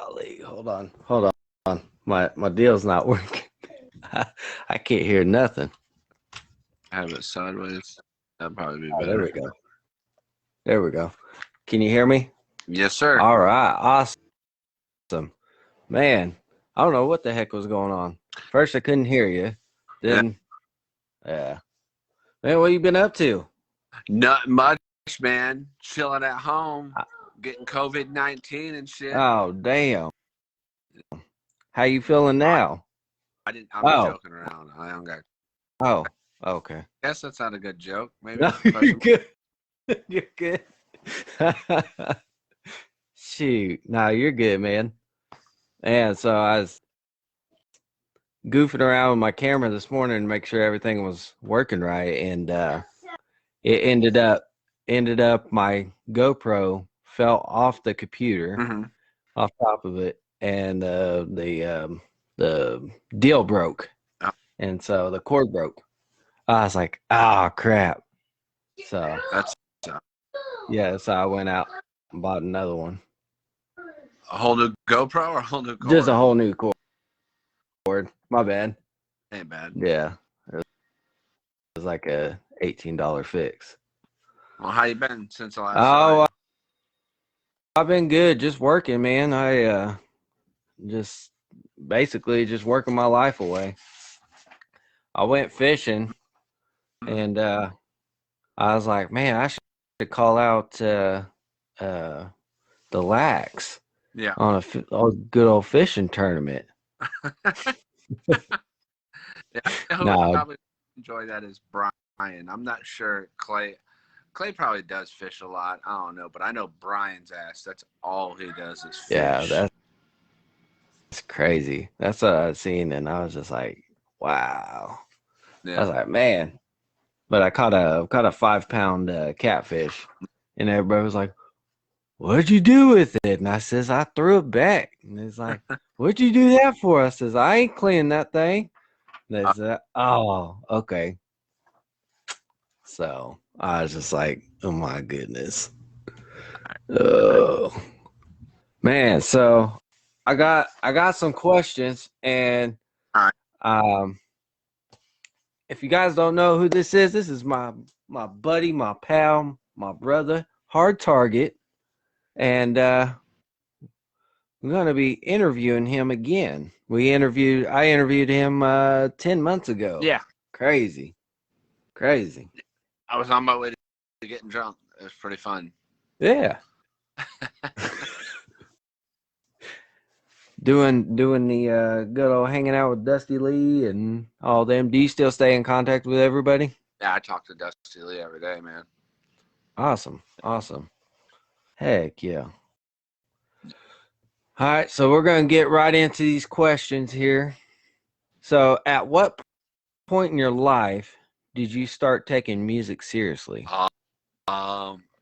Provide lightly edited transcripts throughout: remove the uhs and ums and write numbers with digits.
Golly, hold on. My deal's not working. I can't hear nothing. Have it sideways. That'd probably be Oh, there better. we go. There we go. Can you hear me? Yes, sir. All right, awesome. Man, I don't know what the heck was going on. First, I couldn't hear you. Then, yeah. Man, what you been up to? Not much, man. Chilling at home, getting COVID-19 and shit. Oh, damn. How you feeling now? I'm Oh, joking around. I don't got. oh, okay. Guess that's not a good joke. Maybe. No, you're good. You're good. Shoot. No, you're good, man. And so I was goofing around with my camera this morning to make sure everything was working right, and it ended up my GoPro fell off the computer, Mm-hmm. off top of it, and the deal broke, Oh. and so the cord broke. I was like, oh crap. So That's yeah, so I went out and bought another one. a whole new GoPro or a whole new cord? Just a whole new cord. My bad. Ain't bad. Yeah. It was like a $18 fix. Well, how you been since the last Oh, time? I've been good, just working, man. I just basically just working my life away. I went fishing, and I was like, man, I should call out the Lax Yeah. on a good old fishing tournament. Yeah, I know who would No, probably enjoy that is Brian. I'm not sure Clay. Clay probably does fish a lot. I don't know, but I know Brian's ass. That's all he does is fish. yeah, that's crazy. That's what I seen, and I was just like, wow. I was Yeah. like, man. But I caught a 5-pound catfish, and everybody was like, "What'd you do with it?" And I says, "I threw it back." And it's like, "What'd you do that for?" I says, "I ain't cleaning that thing." And they said, "Oh, okay." So I was just like, "Oh my goodness." Oh man. So I got some questions, and All right. um, if you guys don't know who this is my buddy, my pal, my brother, Hard Target, and I'm going to be interviewing him again. I interviewed him 10 months ago. Yeah. Crazy. I was on my way to getting drunk. It was pretty fun. Yeah. Doing the good old hanging out with Dusty Lee and all them. Do you still stay in contact with everybody? Yeah, I talk to Dusty Lee every day, man. Awesome. Heck yeah. All right, so we're going to get right into these questions here. So, at what point in your life did you start taking music seriously?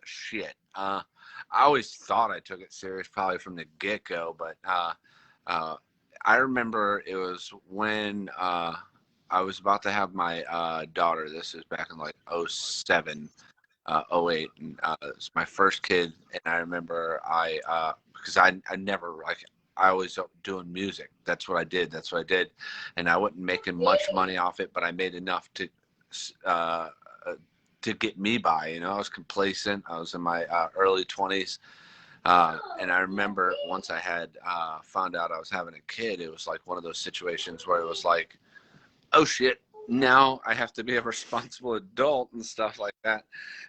Shit. I always thought I took it serious, probably from the get-go, but I remember it was when I was about to have my daughter. This is back in like 07, 08, and it was my first kid. And I remember because I never like. I always doing music. That's what I did. And I wasn't making much money off it, but I made enough to get me by. You know, I was complacent. I was in my early 20s. And I remember once I had found out I was having a kid, it was like one of those situations where it was like, oh shit, now I have to be a responsible adult and stuff like that.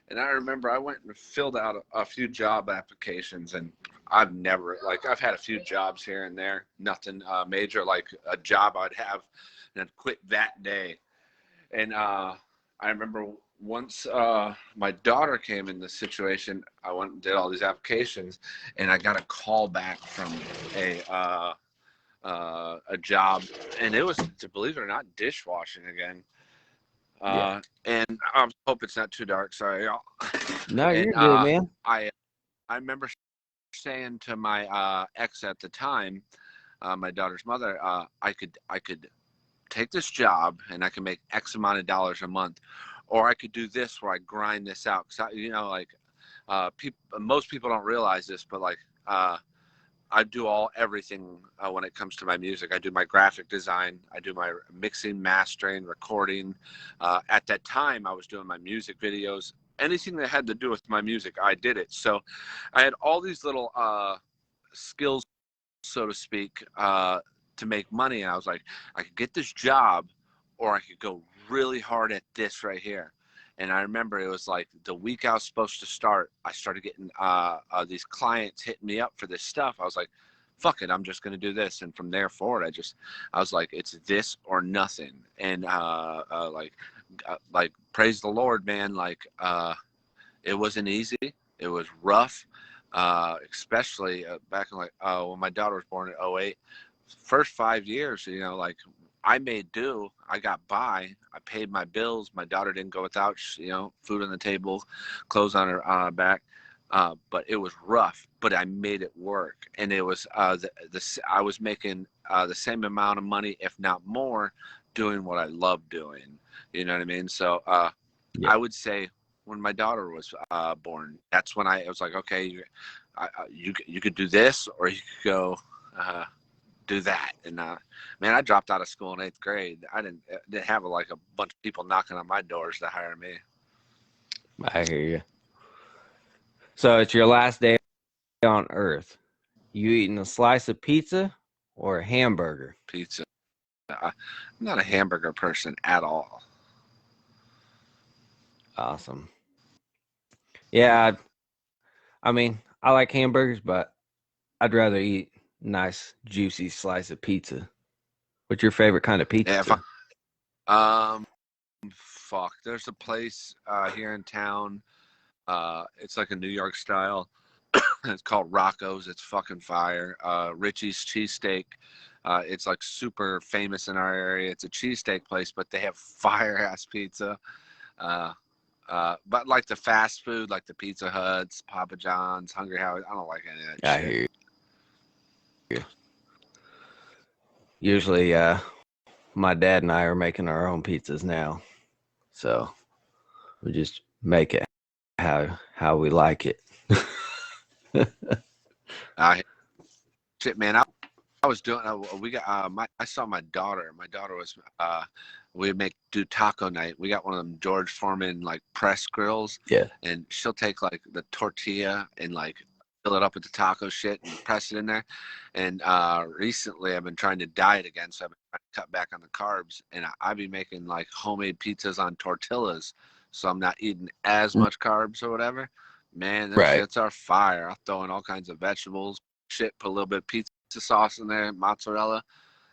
And I remember I went and filled out a few job applications, and I've had a few jobs here and there, nothing major, like a job I'd have and I'd quit that day. And I remember once my daughter came in this situation, I went and did all these applications, and I got a call back from a job, and it was, to believe it or not, dishwashing again. Yeah. And I hope it's not too dark. Sorry, y'all. No, And you're good, man. I remember saying to my ex at the time, my daughter's mother, I could take this job and I can make X amount of dollars a month, or I could do this where I grind this out. Cause most people don't realize this, but like, I do everything when it comes to my music. I do my graphic design. I do my mixing, mastering, recording. At that time, I was doing my music videos. Anything that had to do with my music, I did it. So I had all these little skills, so to speak, to make money. And I was like, I could get this job, or I could go really hard at this right here. And I remember it was like the week I was supposed to start, I started getting these clients hitting me up for this stuff. I was like, fuck it, I'm just going to do this. And from there forward, I was like, it's this or nothing. And like, praise the Lord, man. Like, it wasn't easy. It was rough, especially back in like, when my daughter was born in '08. First 5 years, you know, like, I made do. I got by. I paid my bills. My daughter didn't go without, you know, food on the table, clothes on her back. But it was rough. But I made it work, and it was I was making the same amount of money, if not more, doing what I love doing. You know what I mean? So Yeah. I would say when my daughter was born, that's when I was like, okay, you could do this, or you could go. Do that. And man, I dropped out of school in 8th grade. I didn't have like a bunch of people knocking on my doors to hire me. I hear you. So it's your last day on Earth. You eating a slice of pizza or a hamburger? Pizza. I'm not a hamburger person at all. Awesome. Yeah, I mean, I like hamburgers, but I'd rather eat a nice, juicy slice of pizza. What's your favorite kind of pizza? Yeah, if fuck. There's a place here in town. It's like a New York style. It's called Rocco's. It's fucking fire. Richie's cheesesteak. It's like super famous in our area. It's a cheesesteak place, but they have fire ass pizza. But like the fast food, like the Pizza Huts, Papa John's, Hungry Howie's, I don't like any of that I shit. hear you. Usually, my dad and I are making our own pizzas now, so we just make it how we like it. Shit, man. I was doing. We got. I saw my daughter. My daughter was. We do taco night. We got one of them George Foreman like press grills. Yeah. And she'll take like the tortilla and like fill it up with the taco shit and press it in there. And recently I've been trying to diet again, so I've been trying to cut back on the carbs. And I be making like homemade pizzas on tortillas, so I'm not eating as much carbs or whatever. Man, them Right. shits are fire. I'll throw in all kinds of vegetables, shit, put a little bit of pizza sauce in there, mozzarella.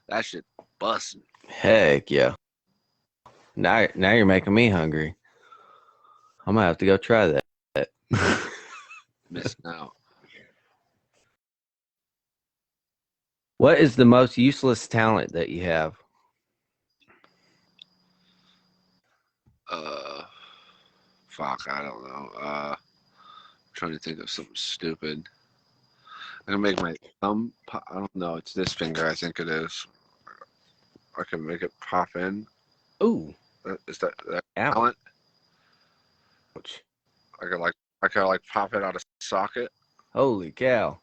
That shit busting. Heck yeah. Now you're making me hungry. I'm gonna have to go try that. Missing out. What is the most useless talent that you have? Fuck, I don't know. I'm trying to think of something stupid. I'm gonna make my thumb pop. I don't know. It's this finger, I think it is. I can make it pop in. Ooh. Is that Ouch. talent? I can like pop it out of socket. Holy cow.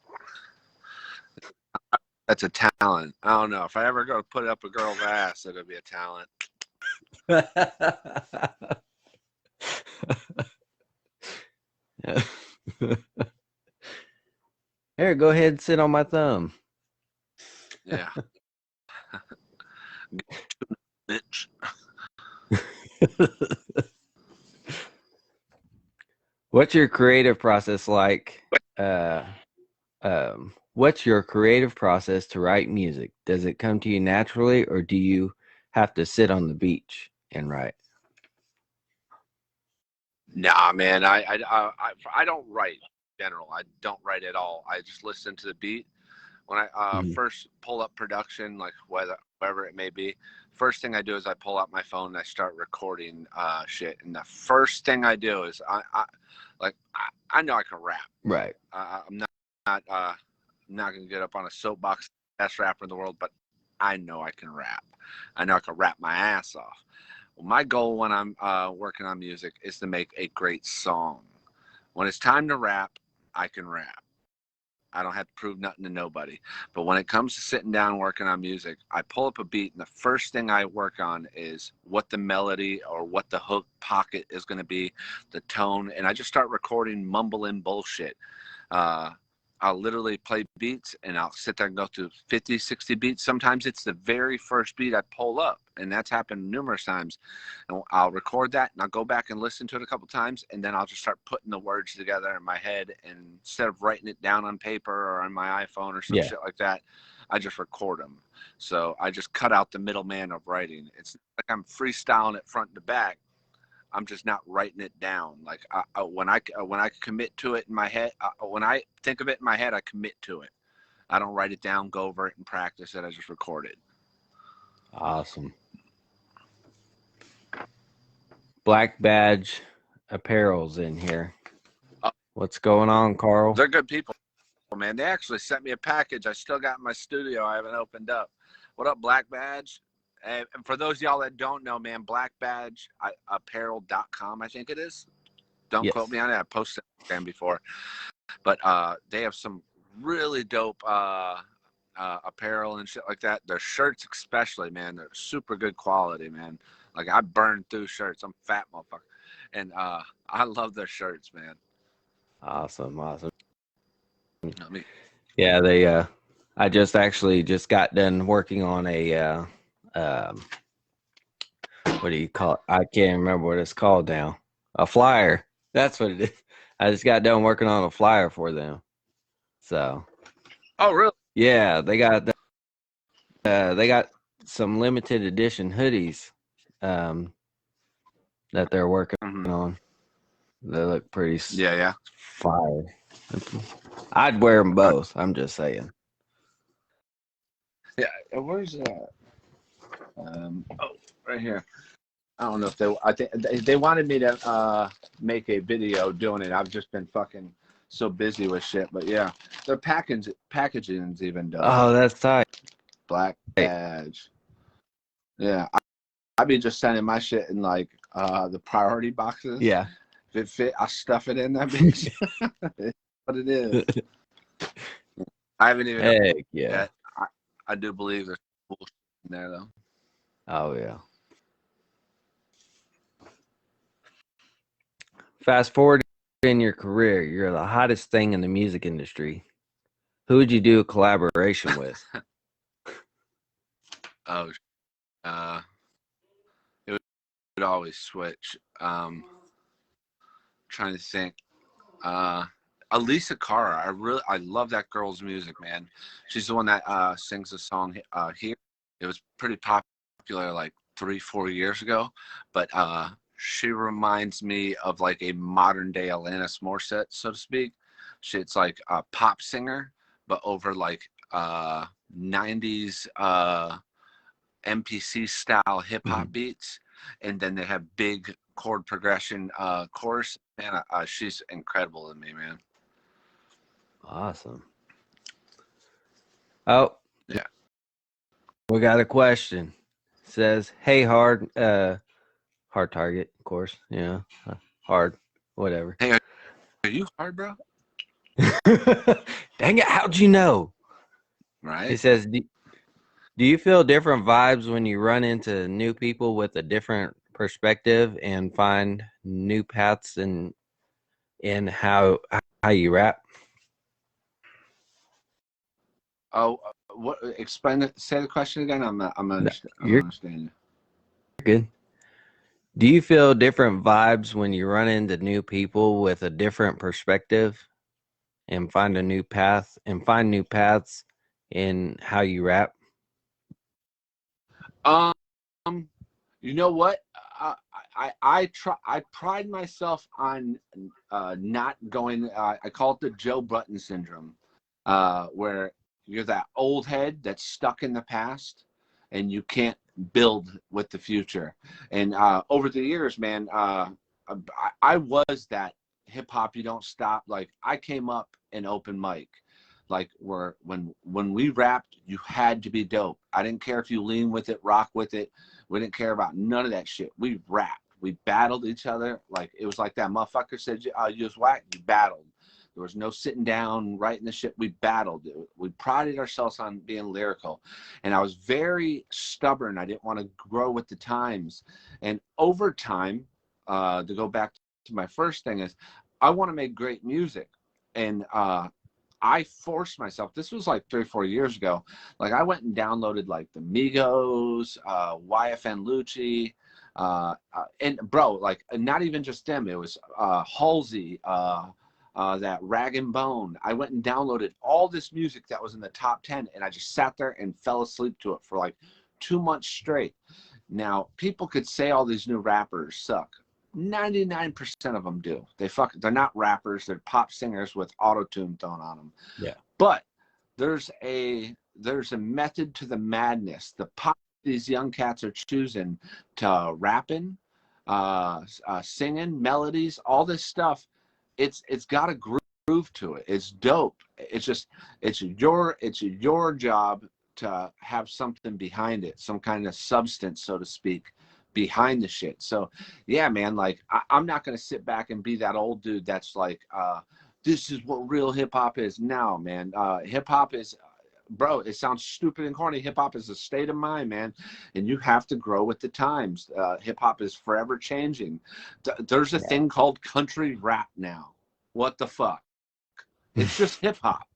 That's a talent. I don't know. If I ever go to put up a girl's ass, it'll be a talent. Here, go ahead and sit on my thumb. Yeah. Bitch. What's your creative process like? What's your creative process to write music? Does it come to you naturally, or do you have to sit on the beach and write? Nah, man. I don't write in general. I don't write at all. I just listen to the beat. When I first pull up production, like whatever it may be, first thing I do is I pull out my phone and I start recording shit. And the first thing I do is I know I can rap. Right. I'm not gonna get up on a soapbox, best rapper in the world, but I know I can rap. I know I can rap my ass off. Well, my goal when I'm working on music is to make a great song. When it's time to rap, I can rap. I don't have to prove nothing to nobody. But when it comes to sitting down and working on music, I pull up a beat, and the first thing I work on is what the melody or what the hook pocket is going to be, the tone, and I just start recording mumbling bullshit. Uh, I'll literally play beats, and I'll sit there and go through 50, 60 beats. Sometimes it's the very first beat I pull up, and that's happened numerous times. And I'll record that, and I'll go back and listen to it a couple times, and then I'll just start putting the words together in my head. And instead of writing it down on paper or on my iPhone or some shit like that, I just record them. So I just cut out the middleman of writing. It's like I'm freestyling it front to back. I'm just not writing it down. Like when I commit to it in my head, when I think of it in my head, I commit to it. I don't write it down, go over it, and practice it. I just record it. Awesome. Black Badge Apparel's in here. What's going on, Carl? They're good people, man. They actually sent me a package I still got in my studio I haven't opened up. What up, Black Badge? And for those of y'all that don't know, man, blackbadgeapparel.com, I think it is. Don't quote me on it. I posted it before. But they have some really dope apparel and shit like that. Their shirts especially, man, they're super good quality, man. Like, I burn through shirts. I'm fat motherfucker. And I love their shirts, man. Awesome. Me. Yeah, they I just got done working on a what do you call it? I can't remember what it's called now. A flyer. That's what it is. I just got done working on a flyer for them. So. Oh, really? Yeah, they got some limited edition hoodies that they're working on. They look pretty fire. I'd wear them both. I'm just saying. Yeah, where's that? Right here. I don't know if I think they wanted me to make a video doing it. I've just been fucking so busy with shit. But yeah, their packaging's even dope. Oh, that's tight. Black Badge. Yeah, I be just sending my shit in like the priority boxes. Yeah. If it fit, I stuff it in that bitch. What it is. I haven't even. Heck yeah. I do believe there's bullshit in there though. Oh yeah. Fast forward in your career, you're the hottest thing in the music industry. Who would you do a collaboration with? It would always switch. Trying to think. Alisa Cara. I love that girl's music, man. She's the one that sings the song Here. It was pretty popular like 3-4 years ago, but she reminds me of like a modern day Alanis Morissette, so to speak. She's like a pop singer, but over like 90s MPC style hip hop beats, and then they have big chord progression chorus. Man, she's incredible to me, man. Awesome. Oh yeah, we got a question. It says, "Hey, hard target, of course. Yeah, hard, whatever." Hey, are you hard, bro? Dang it! How'd you know? Right. It says, "Do you feel different vibes when you run into new people with a different perspective and find new paths in how you rap?" Oh, what? Explain it. Say the question again. I'm understanding. Good. Do you feel different vibes when you run into new people with a different perspective and find new paths in how you rap? You know what? I pride myself on not going. I call it the Joe Button syndrome, where you're that old head that's stuck in the past, and you can't build with the future. And over the years, man, I was that hip hop you don't stop. Like, I came up in open mic. Like, when we rapped, you had to be dope. I didn't care if you lean with it, rock with it. We didn't care about none of that shit. We rapped. We battled each other. Like, it was like that motherfucker said, you was whack, you battled. There was no sitting down, writing the shit. We battled. We prided ourselves on being lyrical. And I was very stubborn. I didn't want to grow with the times. And over time, to go back to my first thing is, I want to make great music. And I forced myself. This was like 3 or 4 years ago. Like I went and downloaded like the Migos, YFN Lucci, and bro, like not even just them. It was Halsey, that Rag and Bone. I went and downloaded all this music that was in the top 10, and I just sat there and fell asleep to it for like 2 months straight. Now people could say all these new rappers suck. 99% of them do. They're not rappers. They're pop singers with auto-tune thrown on them. Yeah. But there's a method to the madness. The pop these young cats are choosing to rapping, singing, melodies, all this stuff. It's got a groove to it. It's dope. It's your job to have something behind it, some kind of substance, so to speak, behind the shit. So yeah, man, like I'm not gonna sit back and be that old dude that's like, this is what real hip-hop is. No, man. Hip-hop is, bro, it sounds stupid and corny. Hip-hop is a state of mind, man, and you have to grow with the times. Hip-hop is forever changing. There's a thing called country rap now. What the fuck? It's just hip-hop.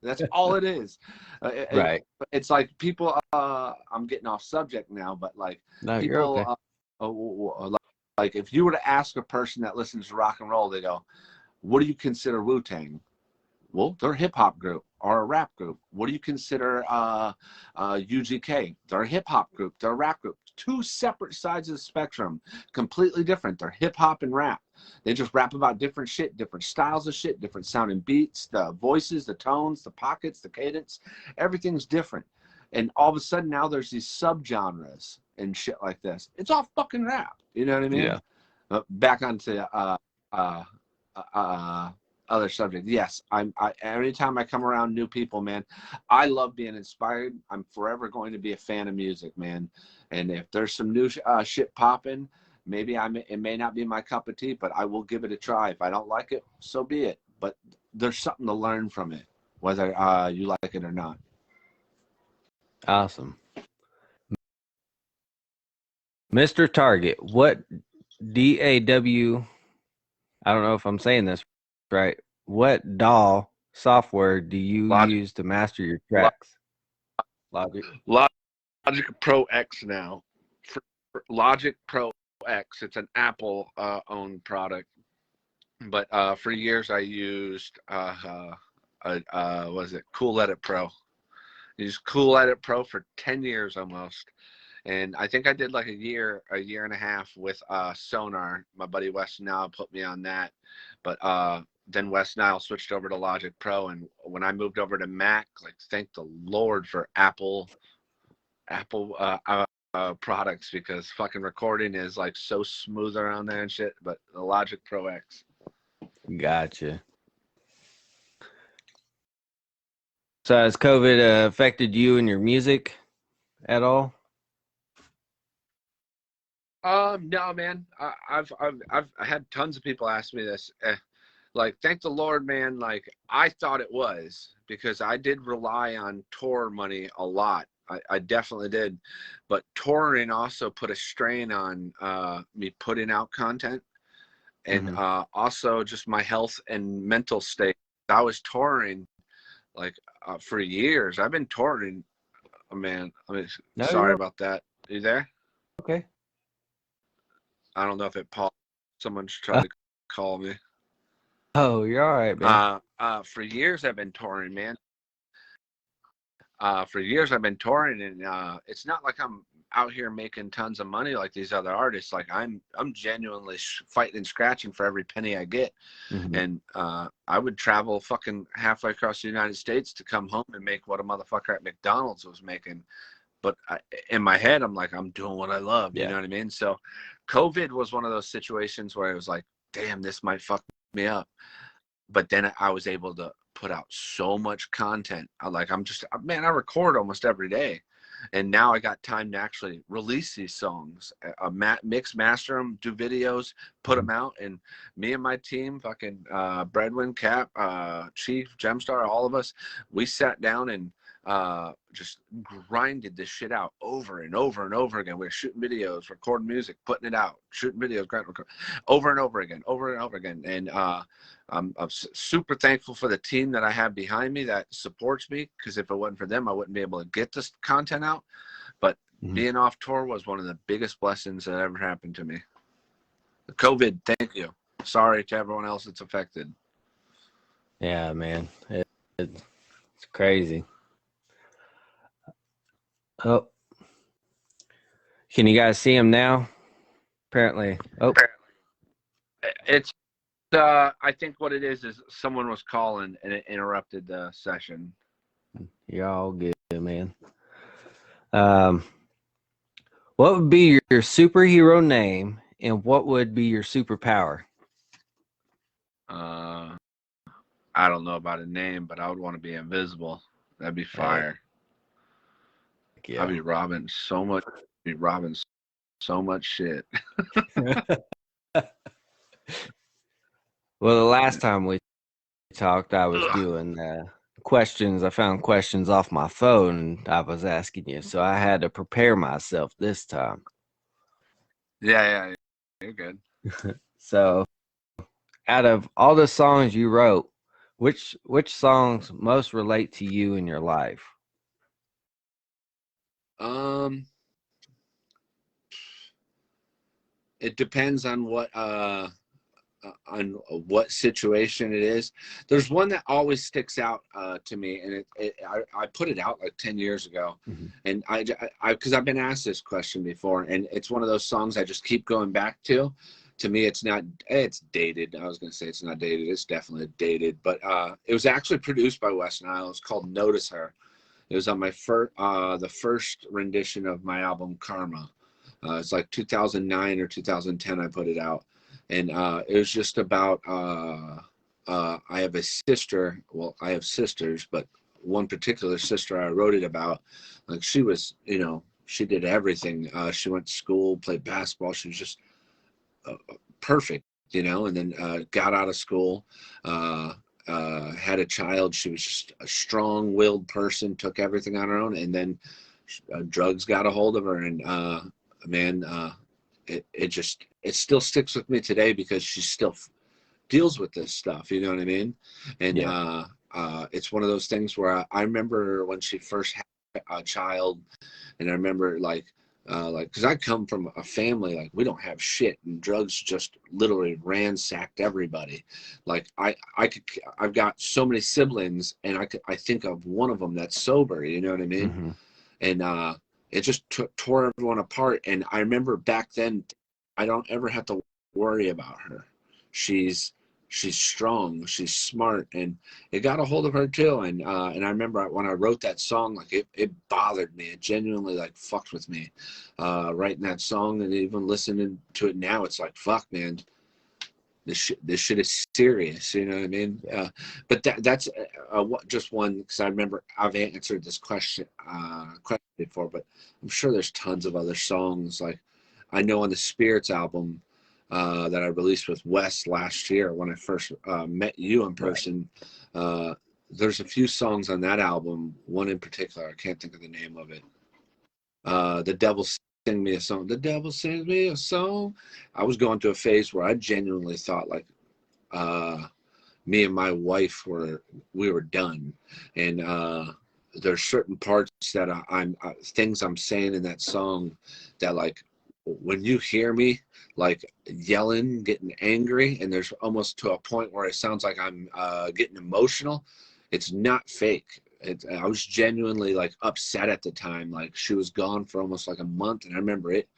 That's all it is. Right. It's like people, I'm getting off subject now, but like No, people, you're okay. Like if you were to ask a person that listens to rock and roll, they go, what do you consider Wu-Tang? Well, they're a hip hop group or a rap group. What do you consider UGK? They're a hip hop group. They're a rap group. Two separate sides of the spectrum, completely different. They're hip hop and rap. They just rap about different shit, different styles of shit, different sounding beats, the voices, the tones, the pockets, the cadence. Everything's different. And all of a sudden now there's these subgenres and shit like this. It's all fucking rap. You know what I mean? Yeah. Back onto other subject. Yes, I anytime I come around new people, man, I love being inspired. I'm forever going to be a fan of music, man. And if there's some new shit popping, maybe it may not be my cup of tea, but I will give it a try. If I don't like it, so be it. But there's something to learn from it, whether you like it or not. Awesome. Mr. Target, what DAW, I don't know if I'm saying this right, what DAW software do you use to master your tracks? Logic Pro X now. For Logic Pro X, it's an Apple owned product. But for years I used was it Cool Edit Pro. I used Cool Edit Pro for 10 years almost. And I think I did like a year and a half with Sonar. My buddy Wes Nile put me on that. But then Wes Nile switched over to Logic Pro. And when I moved over to Mac, like thank the Lord for Apple products, because fucking recording is like so smooth around there and shit. But the Logic Pro X. Gotcha. So has COVID affected you and your music at all? No, man. I've had tons of people ask me this. Like, thank the Lord, man. Like, I thought it was, because I did rely on tour money a lot. I definitely did. But touring also put a strain on me putting out content, and also just my health and mental state. I was touring like for years. I've been touring. Oh, man, sorry about that. Are you there? Okay. I don't know if it paused. Someone's trying to call me. Oh, you're all right, man. For years I've been touring, man. For years I've been touring, and it's not like I'm out here making tons of money like these other artists. Like I'm genuinely fighting and scratching for every penny I get. And I would travel fucking halfway across the United States to come home and make what a motherfucker at McDonald's was making. But in my head, I'm like, I'm doing what I love. You know what I mean? So COVID was one of those situations where I was like, damn, this might fuck me up. But then I was able to put out so much content. I record almost every day. And now I got time to actually release these songs, mix, master them, do videos, put them out. And me and my team, fucking Breadwin, Cap, Chief, Gemstar, all of us, we sat down and just grinded this shit out over and over and over again. We were shooting videos, recording music, putting it out, shooting videos, over and over again, over and over again. And I'm super thankful for the team that I have behind me that supports me, because if it wasn't for them, I wouldn't be able to get this content out. But being off tour was one of the biggest blessings that ever happened to me. The COVID, thank you. Sorry to everyone else that's affected. Yeah, man. It's crazy. Oh, can you guys see him now? Apparently. Oh, it's I think what it is someone was calling and it interrupted the session. you're all good, man. What would be your superhero name, and what would be your superpower? I don't know about a name, but I would want to be invisible. That'd be fire. Hey. Yeah. I'd be robbing so much shit. Well, the last time we talked, I was doing questions. I found questions off my phone, and I was asking you, so I had to prepare myself this time. Yeah, you're good. So, out of all the songs you wrote, which songs most relate to you in your life? It depends on what situation it is. There's one that always sticks out to me, and I put it out like 10 years ago, and I because I've been asked this question before, and it's one of those songs I just keep going back to. To me, it's dated. I was gonna say it's not dated. It's definitely dated, but it was actually produced by Wes Nile. It's called "Notice Her." It was on my the first rendition of my album Karma. It's like 2009 or 2010 I put it out. And it was just about, I have a sister. Well, I have sisters, but one particular sister I wrote it about. Like she was, she did everything. She went to school, played basketball. She was just perfect, and then got out of school, had a child. She was just a strong-willed person, took everything on her own, and then drugs got a hold of her, and it still sticks with me today because she still deals with this stuff. You know what I mean? And it's one of those things where I remember when she first had a child, and I remember because I come from a family like we don't have shit, and drugs just literally ransacked everybody. Like I've got so many siblings, and I think of one of them that's sober. You know what I mean? And it just tore everyone apart. And I remember back then, I don't ever have to worry about her. She's strong, she's smart, and it got a hold of her too. And I remember when I wrote that song, like it bothered me. It genuinely like fucked with me, writing that song, and even listening to it now, it's like, fuck, man, this shit is serious. You know what I mean? But that's just one, because I remember I've answered this question before, but I'm sure there's tons of other songs. Like I know on the Spirits album that I released with Wes last year when I first met you in person, there's a few songs on that album. One in particular, I can't think of the name of it. The Devil Sing Me a Song. The Devil Sings Me a Song. I was going through a phase where I genuinely thought like me and my wife we were done, and there's certain parts that I'm things I'm saying in that song that like when you hear me like yelling, getting angry, and there's almost to a point where it sounds like I'm getting emotional. It's not fake. I was genuinely like upset at the time. Like she was gone for almost like a month, and I remember it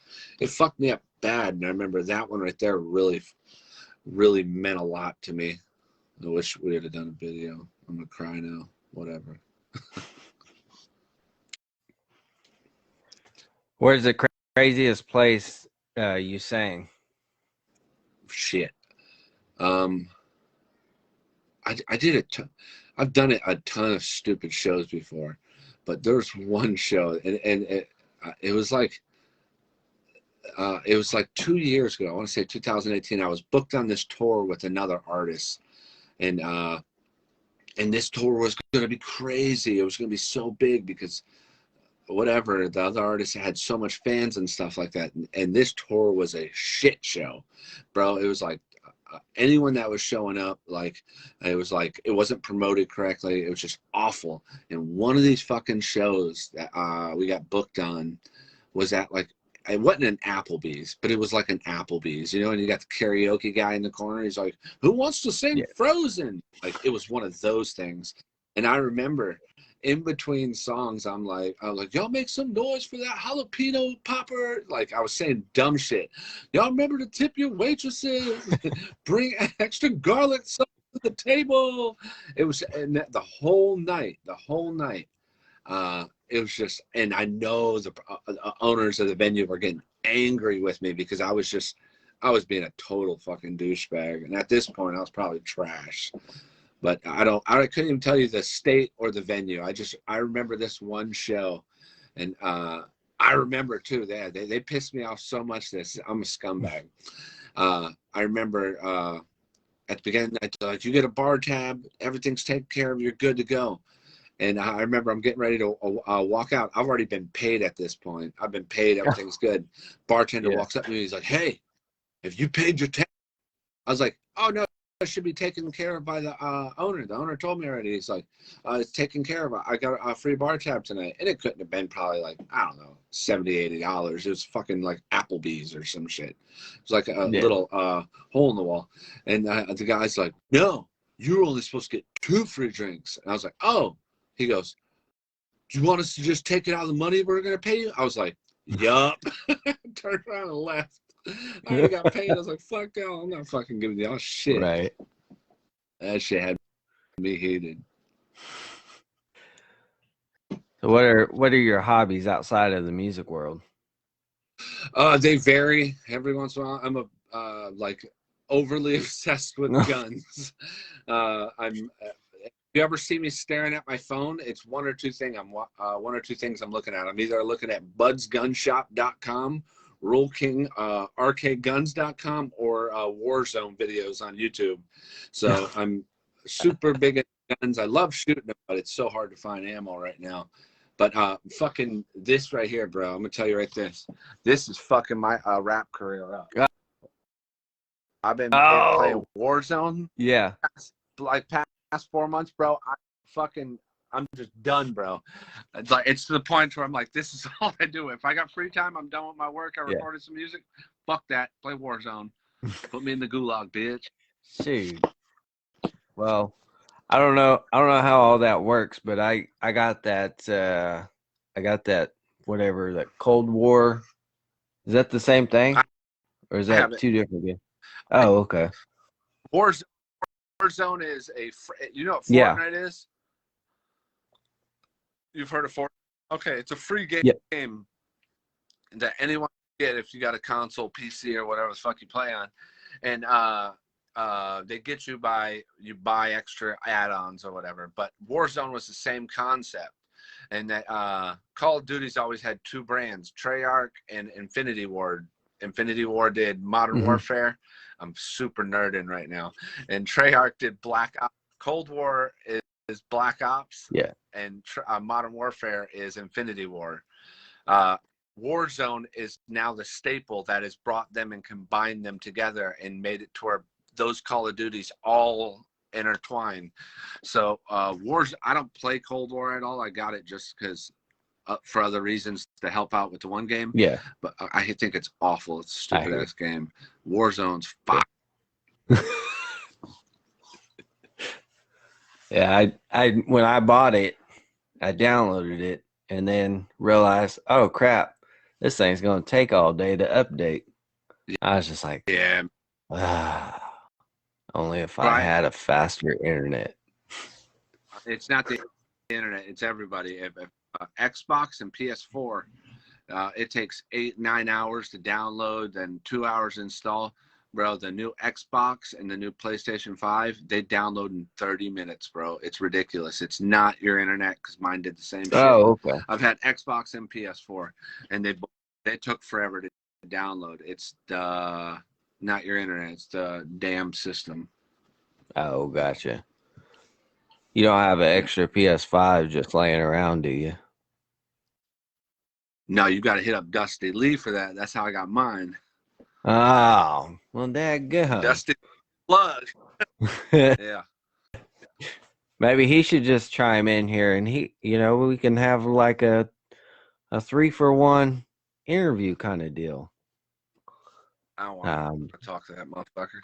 fucked me up bad. And I remember that one right there really, really meant a lot to me. I wish we had done a video. I'm gonna cry now. Whatever. Where's the craziest place you sang? Shit. I did I've done a ton of stupid shows before, but there's one show, and it was like, it was like 2 years ago. I want to say 2018. I was booked on this tour with another artist, and this tour was going to be crazy. It was going to be so big because whatever, the other artists had so much fans and stuff like that, and this tour was a shit show, bro. It was like anyone that was showing up, like it was like it wasn't promoted correctly. It was just awful. And one of these fucking shows that we got booked on was at, like, it wasn't an Applebee's, but it was like an Applebee's, and you got the karaoke guy in the corner. He's like, "Who wants to sing Frozen?" Like, it was one of those things. And I remember in between songs, I was like, "Y'all make some noise for that jalapeno popper." Like, I was saying dumb shit. "Y'all remember to tip your waitresses, bring extra garlic sauce to the table." It was, and the whole night, it was just, and I know the owners of the venue were getting angry with me because I was being a total fucking douchebag. And at this point, I was probably trash. But I couldn't even tell you the state or the venue. I remember this one show, and I remember too, they pissed me off so much. I'm a scumbag. I remember at the beginning, like, you get a bar tab, everything's taken care of, you're good to go. And I remember I'm getting ready to walk out. I've already been paid at this point. I've been paid. Everything's good. Bartender walks up to me. He's like, "Hey, have you paid your tab?" I was like, "Oh, no, it should be taken care of by the owner. The owner told me already." He's like, "It's taken care of. I got a free bar tab tonight." And it couldn't have been probably like, I don't know, $70-$80. It was fucking like Applebee's or some shit. It was like a little hole in the wall. And the guy's like, "No, you're only supposed to get 2 free drinks." And I was like, "Oh." He goes, "Do you want us to just take it out of the money we're going to pay you?" I was like, "Yup." Turned around and left. I already got paid. I was like, "Fuck y'all. I'm not fucking giving y'all shit." Right. That shit had me heated. So what are your hobbies outside of the music world? They vary every once in a while. I'm like overly obsessed with guns. If you ever see me staring at my phone, it's one or two things I'm looking at. I'm either looking at budsgunshop.com, Roll King arcadeguns.com, or Warzone videos on YouTube. So I'm super big at guns. I love shooting them, but it's so hard to find ammo right now. But fucking this right here, bro, I'm gonna tell you right this is fucking my rap career up. I've been playing Warzone. Yeah. Like past 4 months, bro. I'm just done, bro. It's to the point where I'm like, this is all I do. If I got free time, I'm done with my work. I recorded some music. Fuck that. Play Warzone. Put me in the gulag, bitch. Shoot. Well, I don't know how all that works, but I got that whatever, that Cold War. Is that the same thing? Or is that two different games? Oh, okay. Warzone is you know what Fortnite is? You've heard of Fortnite? Okay, it's a free game that anyone can get if you got a console, PC, or whatever the fuck you play on. And they get you buy extra add-ons or whatever. But Warzone was the same concept. And that Call of Duty's always had 2 brands, Treyarch and Infinity Ward. Infinity War did Modern Warfare. I'm super nerding right now. And Treyarch did Black Ops. Cold War is Black Ops. Yeah. And Modern Warfare is Infinity War. Warzone is now the staple that has brought them and combined them together and made it to where those Call of Duties all intertwine. So I don't play Cold War at all. I got it just because for other reasons to help out with the one game. Yeah. But I think it's awful. It's a stupid ass game. Warzone's fire. Yeah, I when I bought it, I downloaded it and then realized, oh crap, this thing's gonna take all day to update. I was just like, only if I had a faster internet. It's not the internet, it's everybody. If Xbox and PS4, it takes 8-9 hours to download, then 2 hours install. Bro, the new Xbox and the new PlayStation 5, they download in 30 minutes, bro. It's ridiculous. It's not your internet because mine did the same shit. Oh, okay. I've had Xbox and PS4, and they took forever to download. It's the not your internet. It's the damn system. Oh, gotcha. You don't have an extra PS5 just laying around, do you? No, you got to hit up Dusty Lee for that. That's how I got mine. Oh, well, daggone. Dusty plug. Yeah. Maybe he should just chime in here, and we can have like a 3-for-1 interview kind of deal. I don't want to talk to that motherfucker.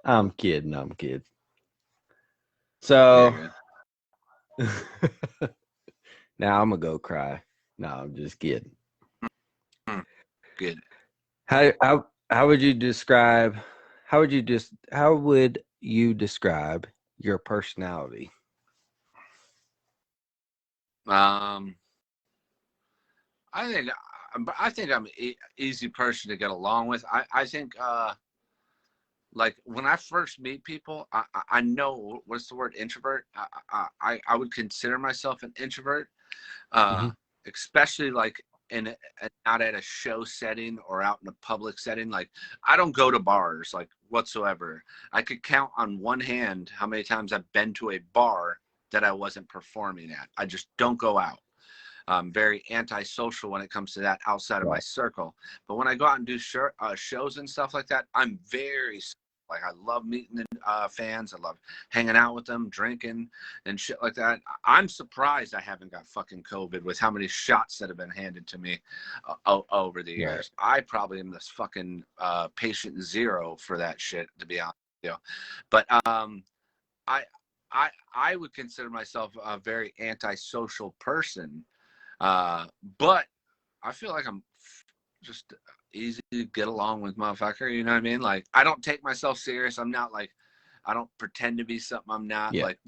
I'm kidding. So now I'm gonna go cry. No, I'm just kidding. Good. How would you describe? How would you describe your personality? I think I'm an easy person to get along with. I think like when I first meet people, I know what's the word introvert. I would consider myself an introvert, especially like not at a show setting or out in a public setting. Like I don't go to bars like whatsoever. I could count on one hand how many times I've been to a bar that I wasn't performing at. I just don't go out. I'm very antisocial when it comes to that outside of my circle. But when I go out and do shows and stuff like that, I'm very like I love meeting fans. I love hanging out with them, drinking and shit like that. I'm surprised I haven't got fucking COVID with how many shots that have been handed to me over the years. I probably am this fucking patient zero for that shit, to be honest with you. But I would consider myself a very antisocial person. But I feel like I'm just easy to get along with, motherfucker. You know what I mean? Like I don't take myself serious. I'm not like, I don't pretend to be something I'm not. Like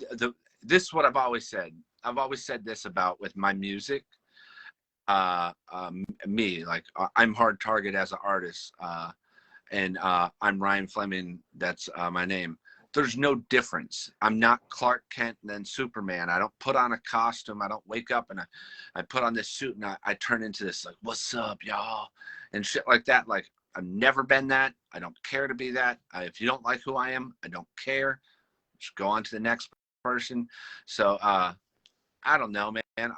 this is what I've always said. I've always said this about with my music. Me, like I'm Hard Target as an artist, and I'm Ryan Fleming. That's my name. There's no difference. I'm not Clark Kent and then Superman. I don't put on a costume. I don't wake up and I put on this suit and I turn into this like, what's up, y'all? And shit like that. Like, I've never been that. I don't care to be that. If you don't like who I am, I don't care. Just go on to the next person. So I don't know, man.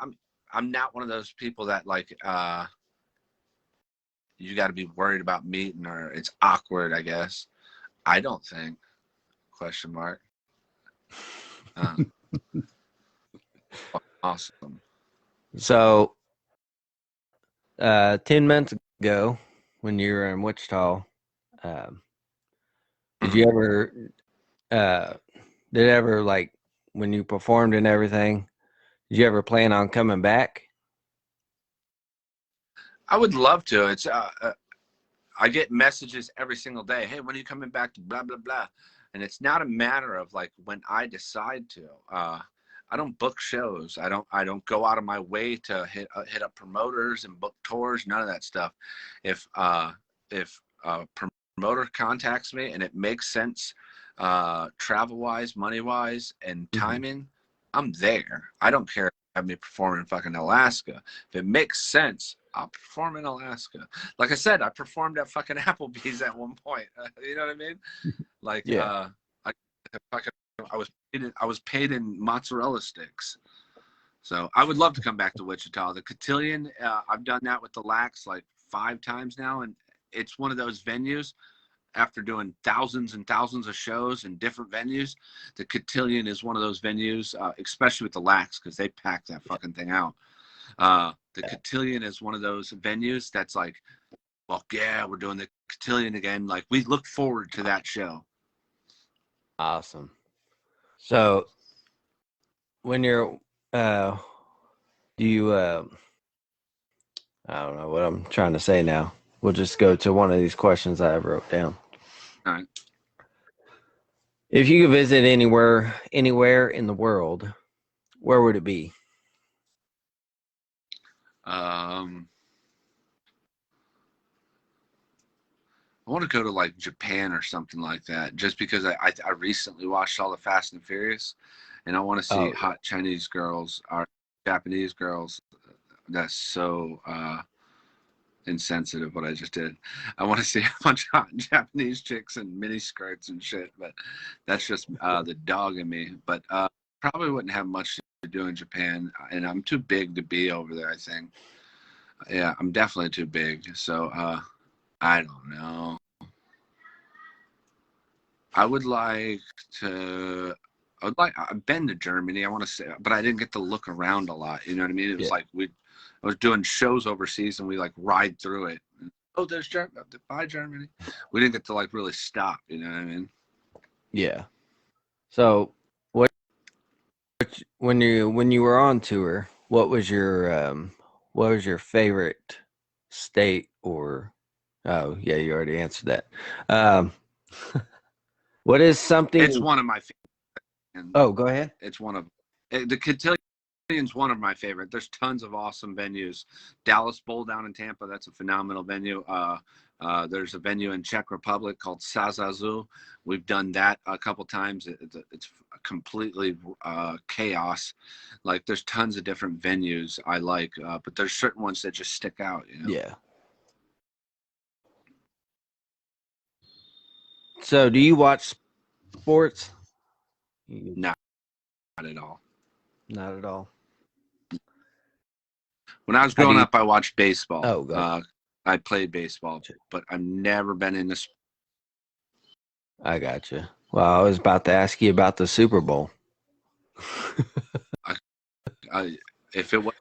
I'm not one of those people that like you got to be worried about meeting or it's awkward, I guess. I don't think. Question mark. Awesome. So 10 minutes ago when you were in Wichita, did you ever like when you performed and everything, did you ever plan on coming back? I would love to. It's I get messages every single day. Hey, when are you coming back to blah blah blah? And it's not a matter of like when I decide to. I don't book shows. I don't go out of my way to hit up promoters and book tours. None of that stuff. If a promoter contacts me and it makes sense, travel wise, money wise, and timing, I'm there. I don't care if you have me perform in fucking Alaska. If it makes sense, I'll perform in Alaska. Like I said, I performed at fucking Applebee's at one point. You know what I mean? Like, I was paid in mozzarella sticks. So I would love to come back to Wichita. The Cotillion, I've done that with the Lax like 5 times now, and it's one of those venues. After doing thousands and thousands of shows in different venues, the Cotillion is one of those venues, especially with the Lax, because they pack that fucking thing out. The Cotillion is one of those venues that's like, well, yeah, we're doing the Cotillion again. Like, we look forward to that show. Awesome. So when you're, do you, I don't know what I'm trying to say now. We'll just go to one of these questions I wrote down. All right. If you could visit anywhere in the world, where would it be? I want to go to like Japan or something like that, just because I recently watched all the Fast and Furious, and I want to see Oh, hot Chinese girls or Japanese girls. That's so insensitive what I just did. I want to see a bunch of hot Japanese chicks in mini skirts and shit, but that's just the dog in me. But probably wouldn't have much to do in Japan, and I'm too big to be over there, I think. Yeah, I'm definitely too big. So I don't know. I would like to. I've been to Germany. I want to say, but I didn't get to look around a lot. You know what I mean? It was yeah, like I was doing shows overseas, and we like ride through it. Oh, there's Germany. Bye, Germany. We didn't get to like really stop. You know what I mean? yeah. So when you were on tour, what was your favorite state or oh yeah, you already answered that. Um, what is It's something? one of my favorite. Oh, go ahead. It's one of the Cotilion's one of my favorite. There's tons of awesome venues. Dallas Bowl down in Tampa, that's a phenomenal venue. There's a venue in Czech Republic called Sazazu. We've done that a couple times. It's completely chaos. Like there's tons of different venues I like, but there's certain ones that just stick out. You know. Yeah. So do you watch sports? Not at all. Not at all. When I was How do growing you? up, I watched baseball. Oh, go. I played baseball, but I've never been in this. I got you. Well, I was about to ask you about the Super Bowl. If it was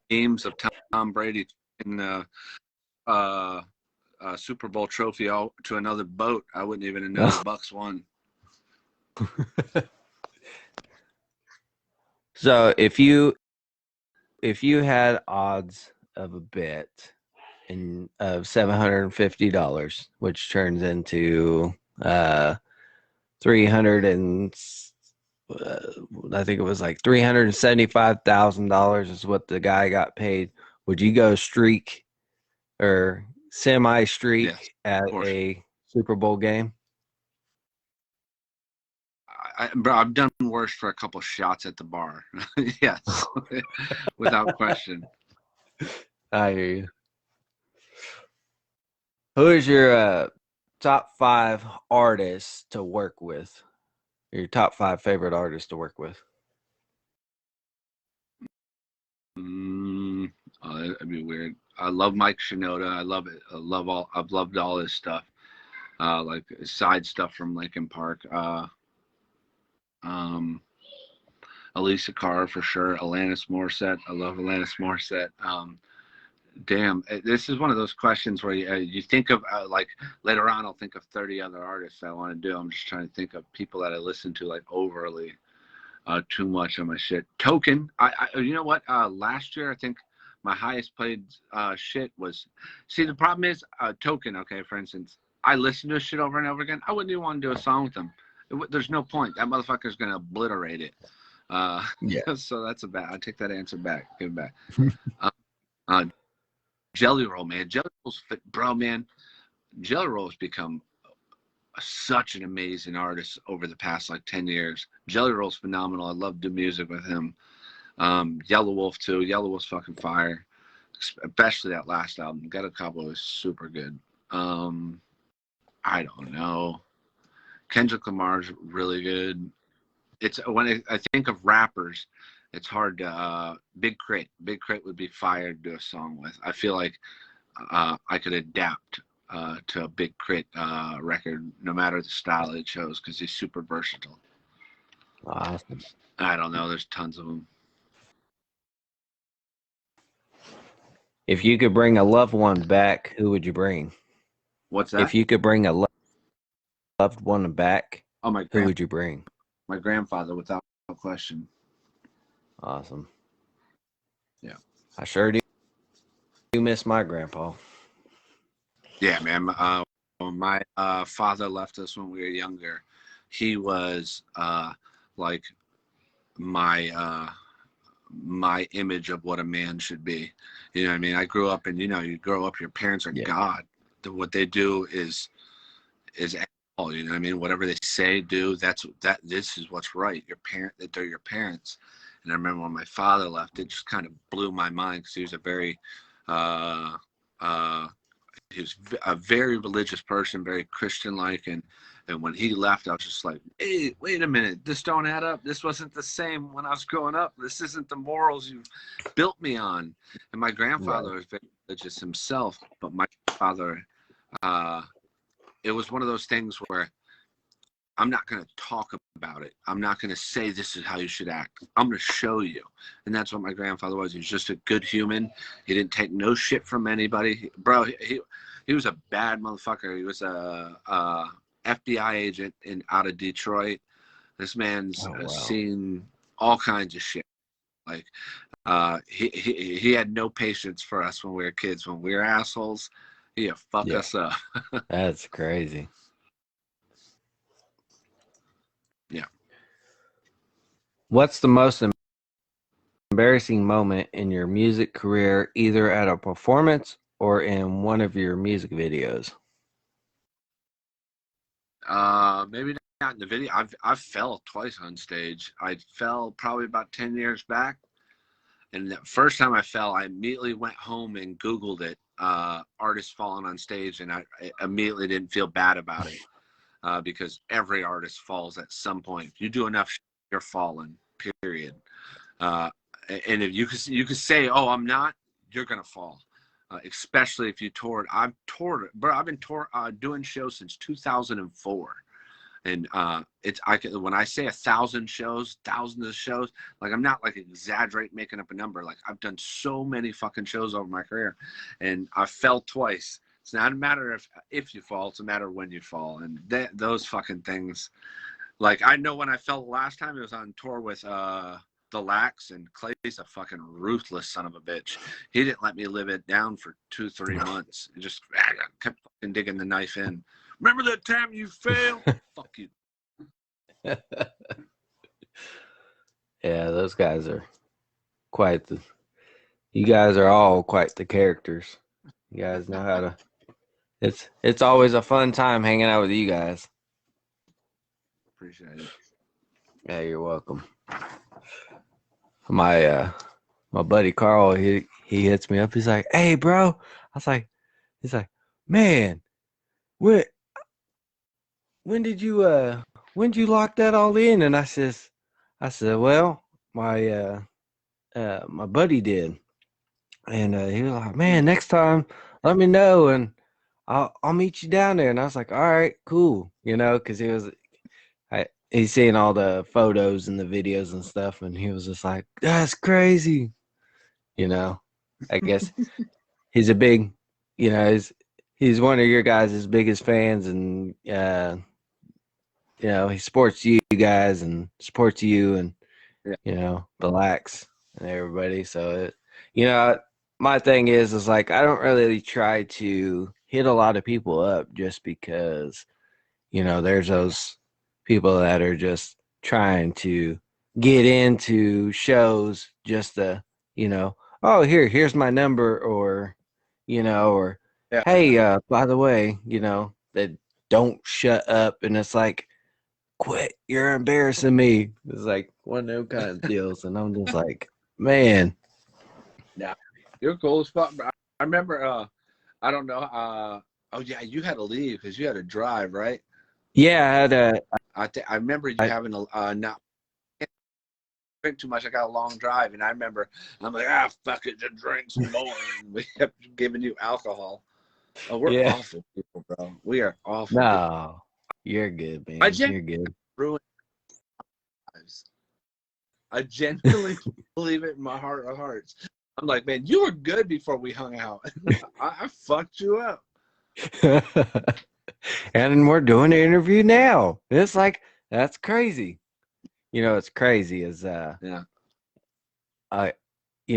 games of Tom Brady in the Super Bowl trophy to another boat, I wouldn't even have known the Bucks won. So if you had odds of a bet of $750, which turns into 300 and uh, I think it was like $375,000 is what the guy got paid. Would you go streak or semi streak Yes, at of course. a Super Bowl game? Bro, I've done worse for a couple shots at the bar. Yes, without question. I hear you. Who is your top five artists to work with? Your top five favorite artists to work with? Mm, that'd be weird. I love Mike Shinoda. I love it. I've loved all his stuff. Like side stuff from Linkin Park. Um, Alicia Cara for sure. Alanis Morissette. I love Alanis Morissette. Damn, this is one of those questions where you think of like later on I'll think of 30 other artists I want to do. I'm just trying to think of people that I listen to like overly too much on my shit. Token, you know what? Last year I think my highest played shit was. See, the problem is Token. Okay, for instance, I listen to his shit over and over again. I wouldn't even want to do a song with him. There's no point. That motherfucker's gonna obliterate it. Yeah. So that's a bad. I take that answer back. Give it back. Uh, Jelly Roll, man. Jelly Roll's fit, bro, man. Jelly Roll's become such an amazing artist over the past like 10 years. Jelly Roll's phenomenal. I love the music with him. Yellow Wolf too. Yellow Wolf's fucking fire. Especially that last album. Got a couple is super good. I don't know. Kendrick Lamar's really good. It's when I think of rappers, it's hard to Big Crit. Big Crit would be fire to do a song with. I feel like I could adapt to a Big Crit record, no matter the style it chose, because he's super versatile. Awesome. I don't know. There's tons of them. If you could bring a loved one back, who would you bring? What's that? If you could bring a loved one back, Oh, who would you bring? my grandfather, without question. Awesome. Yeah. I sure do miss my grandpa. Yeah, man. When my father left us when we were younger, he was like my image of what a man should be. You know what I mean? I grew up and you grow up, your parents are Yeah. God. What they do is is all, you know what I mean? Whatever they say, do, this is what's right. That they're your parents. And I remember when my father left, it just kind of blew my mind because he was a very, uh, uh, he was a very religious person, very Christian-like, and when he left, I was just like, hey, wait a minute, this don't add up. This wasn't the same when I was growing up. This isn't the morals you built me on. And my grandfather was very religious himself, but my father, it was one of those things where I'm not going to talk about it. I'm not going to say this is how you should act. I'm going to show you. And that's what my grandfather was. He was just a good human. He didn't take no shit from anybody. Bro, he was a bad motherfucker. He was a FBI agent out of Detroit. This man's seen all kinds of shit. Like he had no patience for us when we were kids. When we were assholes, he'd fuck us up. That's crazy. Yeah. What's the most embarrassing moment in your music career, either at a performance or in one of your music videos? Maybe not in the video. I've fell twice on stage. I fell probably about 10 years back. And the first time I fell, I immediately went home and Googled it, artists falling on stage, and I immediately didn't feel bad about it. Because every artist falls at some point. If you do enough, you're falling. Period. And if you could say, "Oh, I'm not," you're gonna fall. Especially if you toured. I've toured, bro. I've been doing shows since 2004, and when I say 1,000 shows, thousands of shows, like I'm not like exaggerating, making up a number. Like I've done so many fucking shows over my career, and I fell twice. It's not a matter if you fall, it's a matter of when you fall. And those fucking things, like I know when I fell the last time, it was on tour with the Lax, and Clay's a fucking ruthless son of a bitch. He didn't let me live it down for 2-3 months. He just kept fucking digging the knife in. Remember that time you failed? Fuck you. Yeah, those guys are you guys are all quite the characters. You guys know how to. It's always a fun time hanging out with you guys. Appreciate it. Yeah, you're welcome. My buddy Carl, he hits me up. He's like, "Hey, bro." He's like, "Man, when did you lock that all in?" And I said, "Well, my buddy did." And he was like, "Man, next time let me know and I'll meet you down there." And I was like, "All right, cool." Because he's seeing all the photos and the videos and stuff, and he was just like, "That's crazy." I guess he's a big, he's one of your guys' biggest fans, and he supports you guys and supports you and relax and everybody. So my thing is like I don't really try to hit a lot of people up just because there's those people that are just trying to get into shows just to oh, here's my number, or or hey, by the way, that don't shut up, and it's like, quit, you're embarrassing me. It's like one of those kind of deals, and I'm just like, man. Yeah, you're cool as fuck. I remember, I don't know, oh yeah, you had to leave because you had to drive, right? Yeah, I had I remember you having not drink too much. I got a long drive, and I remember I'm like, fuck it, just drink some more. And we kept giving you alcohol. Oh, we're awful people, bro. We are awful. No, you're good, man. You're good. Ruined lives. I genuinely believe it in my heart of hearts. I'm like, man, you were good before we hung out. I fucked you up. And we're doing an interview now. It's like, that's crazy. It's crazy is Yeah. I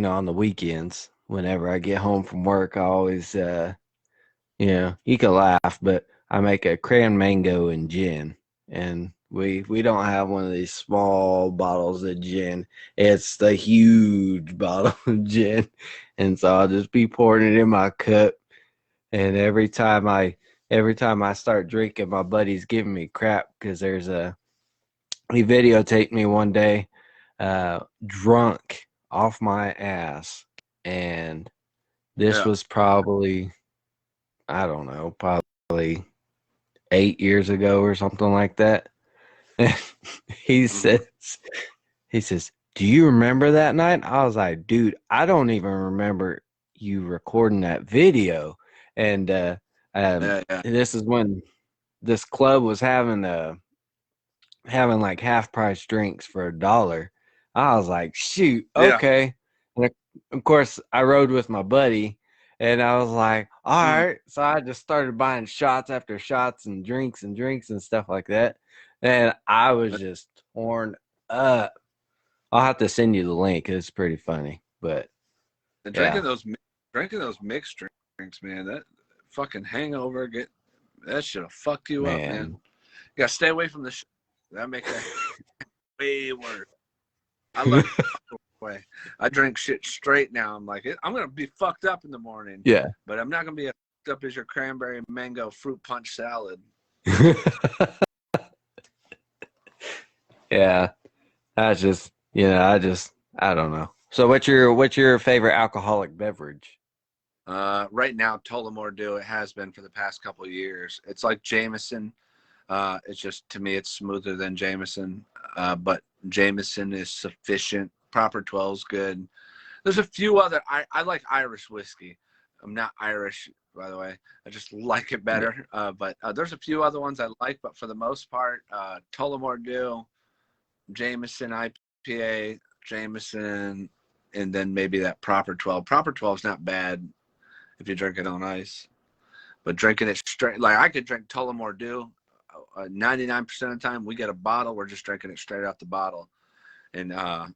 on the weekends, whenever I get home from work, I always you can laugh, but I make a cran mango and gin, and we don't have one of these small bottles of gin. It's the huge bottle of gin, and so I'll just be pouring it in my cup. And every time I every time I start drinking, my buddy's giving me crap because he videotaped me one day, drunk off my ass, and this Yeah. was probably, I don't know, probably 8 years ago or something like that. he Hmm. says, he says, "Do you remember that night?" I was like, "Dude, I don't even remember you recording that video." And Yeah, yeah. this is when this club was having like half price drinks for $1. I was like, shoot, Yeah. okay. And of course, I rode with my buddy, and I was like, all Mm. right. So I just started buying shots after shots and drinks and stuff like that. And I was just torn up. I'll have to send you the link. It's pretty funny, but And yeah, drinking those mixed drinks, man, that fucking hangover that should have fucked you up, man. man. You gotta stay away from the shit. That makes that way worse. I learned the way. I drink shit straight now. I'm like, I'm gonna be fucked up in the morning, Yeah. but I'm not gonna be as fucked up as your cranberry mango fruit punch salad. Yeah. That's just, I don't know. So what's your favorite alcoholic beverage? Right now, Tullamore Dew. It has been for the past couple of years. It's like Jameson. It's just, to me, it's smoother than Jameson. But Jameson is sufficient. Proper 12 is good. There's a few other. I like Irish whiskey. I'm not Irish, by the way. I just like it Yeah. better. But there's a few other ones I like. But for the most part, Tullamore Dew, Jameson IPA, Jameson, and then maybe that Proper 12. Proper 12 is not bad if you drink it on ice. But drinking it straight, like I could drink Tullamore Dew 99% of the time. We get a bottle, we're just drinking it straight out the bottle. And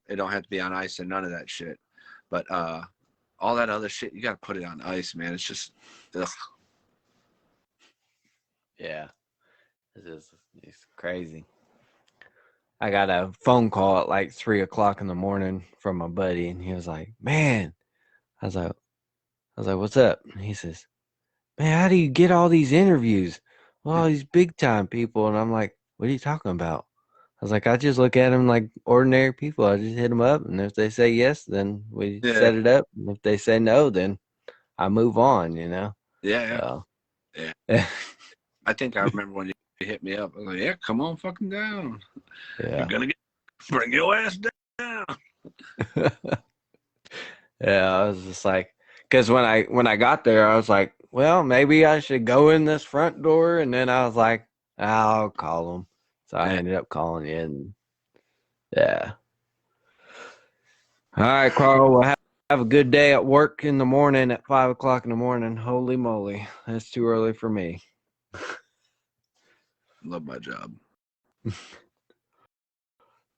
it don't have to be on ice and none of that shit. But all that other shit, you got to put it on ice, man. It's just, ugh. Yeah. It's crazy. I got a phone call at like 3 o'clock in the morning from my buddy, and he was like, "Man," I was like, "What's up?" And he says, "Man, how do you get all these interviews? All these big time people?" And I'm like, "What are you talking about?" I was like, "I just look at them like ordinary people. I just hit them up, and if they say yes, then we Yeah, set it up. And if they say no, then I move on. You know." yeah, So, yeah. yeah, I think I remember when you hit me up. I was like, yeah, come on fucking down. You're yeah. going to bring your ass down. Yeah, I was just like, because when I got there, I was like, well, maybe I should go in this front door, and then I was like, I'll call them. So I Yeah. ended up calling you, and yeah. All right, Carl. Well, have a good day at work in the morning at 5 o'clock in the morning. Holy moly, that's too early for me. Love my job.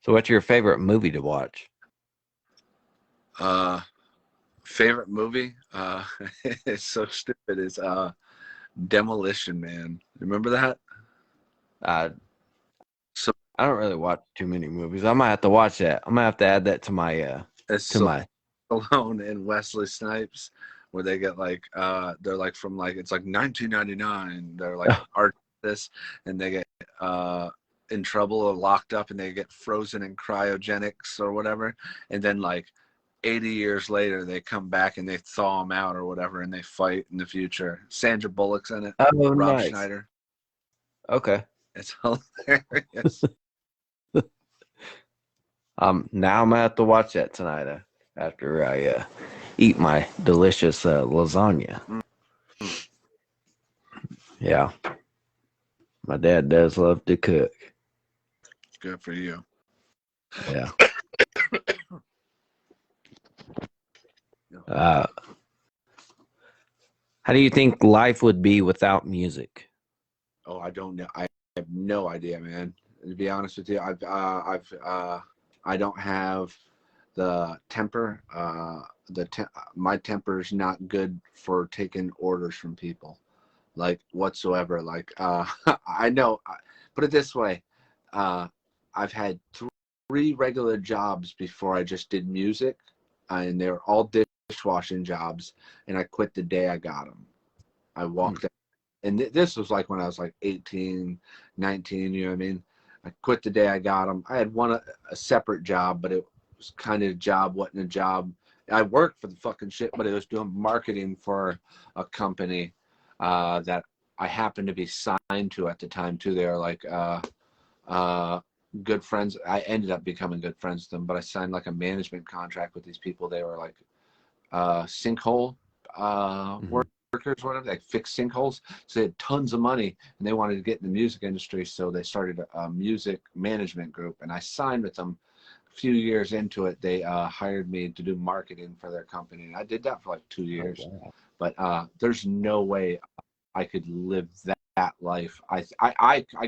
So, what's your favorite movie to watch? Uh, Favorite movie? It's so stupid. Is Demolition Man. Remember that? I So I don't really watch too many movies. I might have to watch that. I'm gonna have to add that to my it's to my. Stallone and Wesley Snipes, where they get like they're like from like it's like 1999. They're like artists, and they get in trouble or locked up, and they get frozen in cryogenics or whatever, and then like 80 years later they come back and they thaw them out or whatever, and they fight in the future. Sandra Bullock's in it. Oh, Rob nice. Schneider. Okay. It's hilarious. Now I'm gonna have to watch that tonight after I eat my delicious lasagna. Mm. Yeah, my dad does love to cook. Good for you. Yeah. Uh, how do you think life would be without music? Oh, I don't know. I have no idea, man. To be honest with you, I don't have the temper. My temper is not good for taking orders from people, like whatsoever. Like, I know. Put it this way, I've had three regular jobs before I just did music, and they're all dishwashing jobs, and I quit the day I got them. I walked and this was like when I was like 18, 19, you know what I mean? I quit the day I got them. I had a separate job, but it was kind of a job, wasn't a job. I worked for the fucking shit, but it was doing marketing for a company that I happened to be signed to at the time too. They were like good friends. I ended up becoming good friends with them, but I signed like a management contract with these people. They were like sinkhole workers, whatever, like fix sinkholes. So they had tons of money and they wanted to get in the music industry. So they started a music management group, and I signed with them. A few years into it, they hired me to do marketing for their company. And I did that for like 2 years. Oh, wow. But there's no way I could live that life. I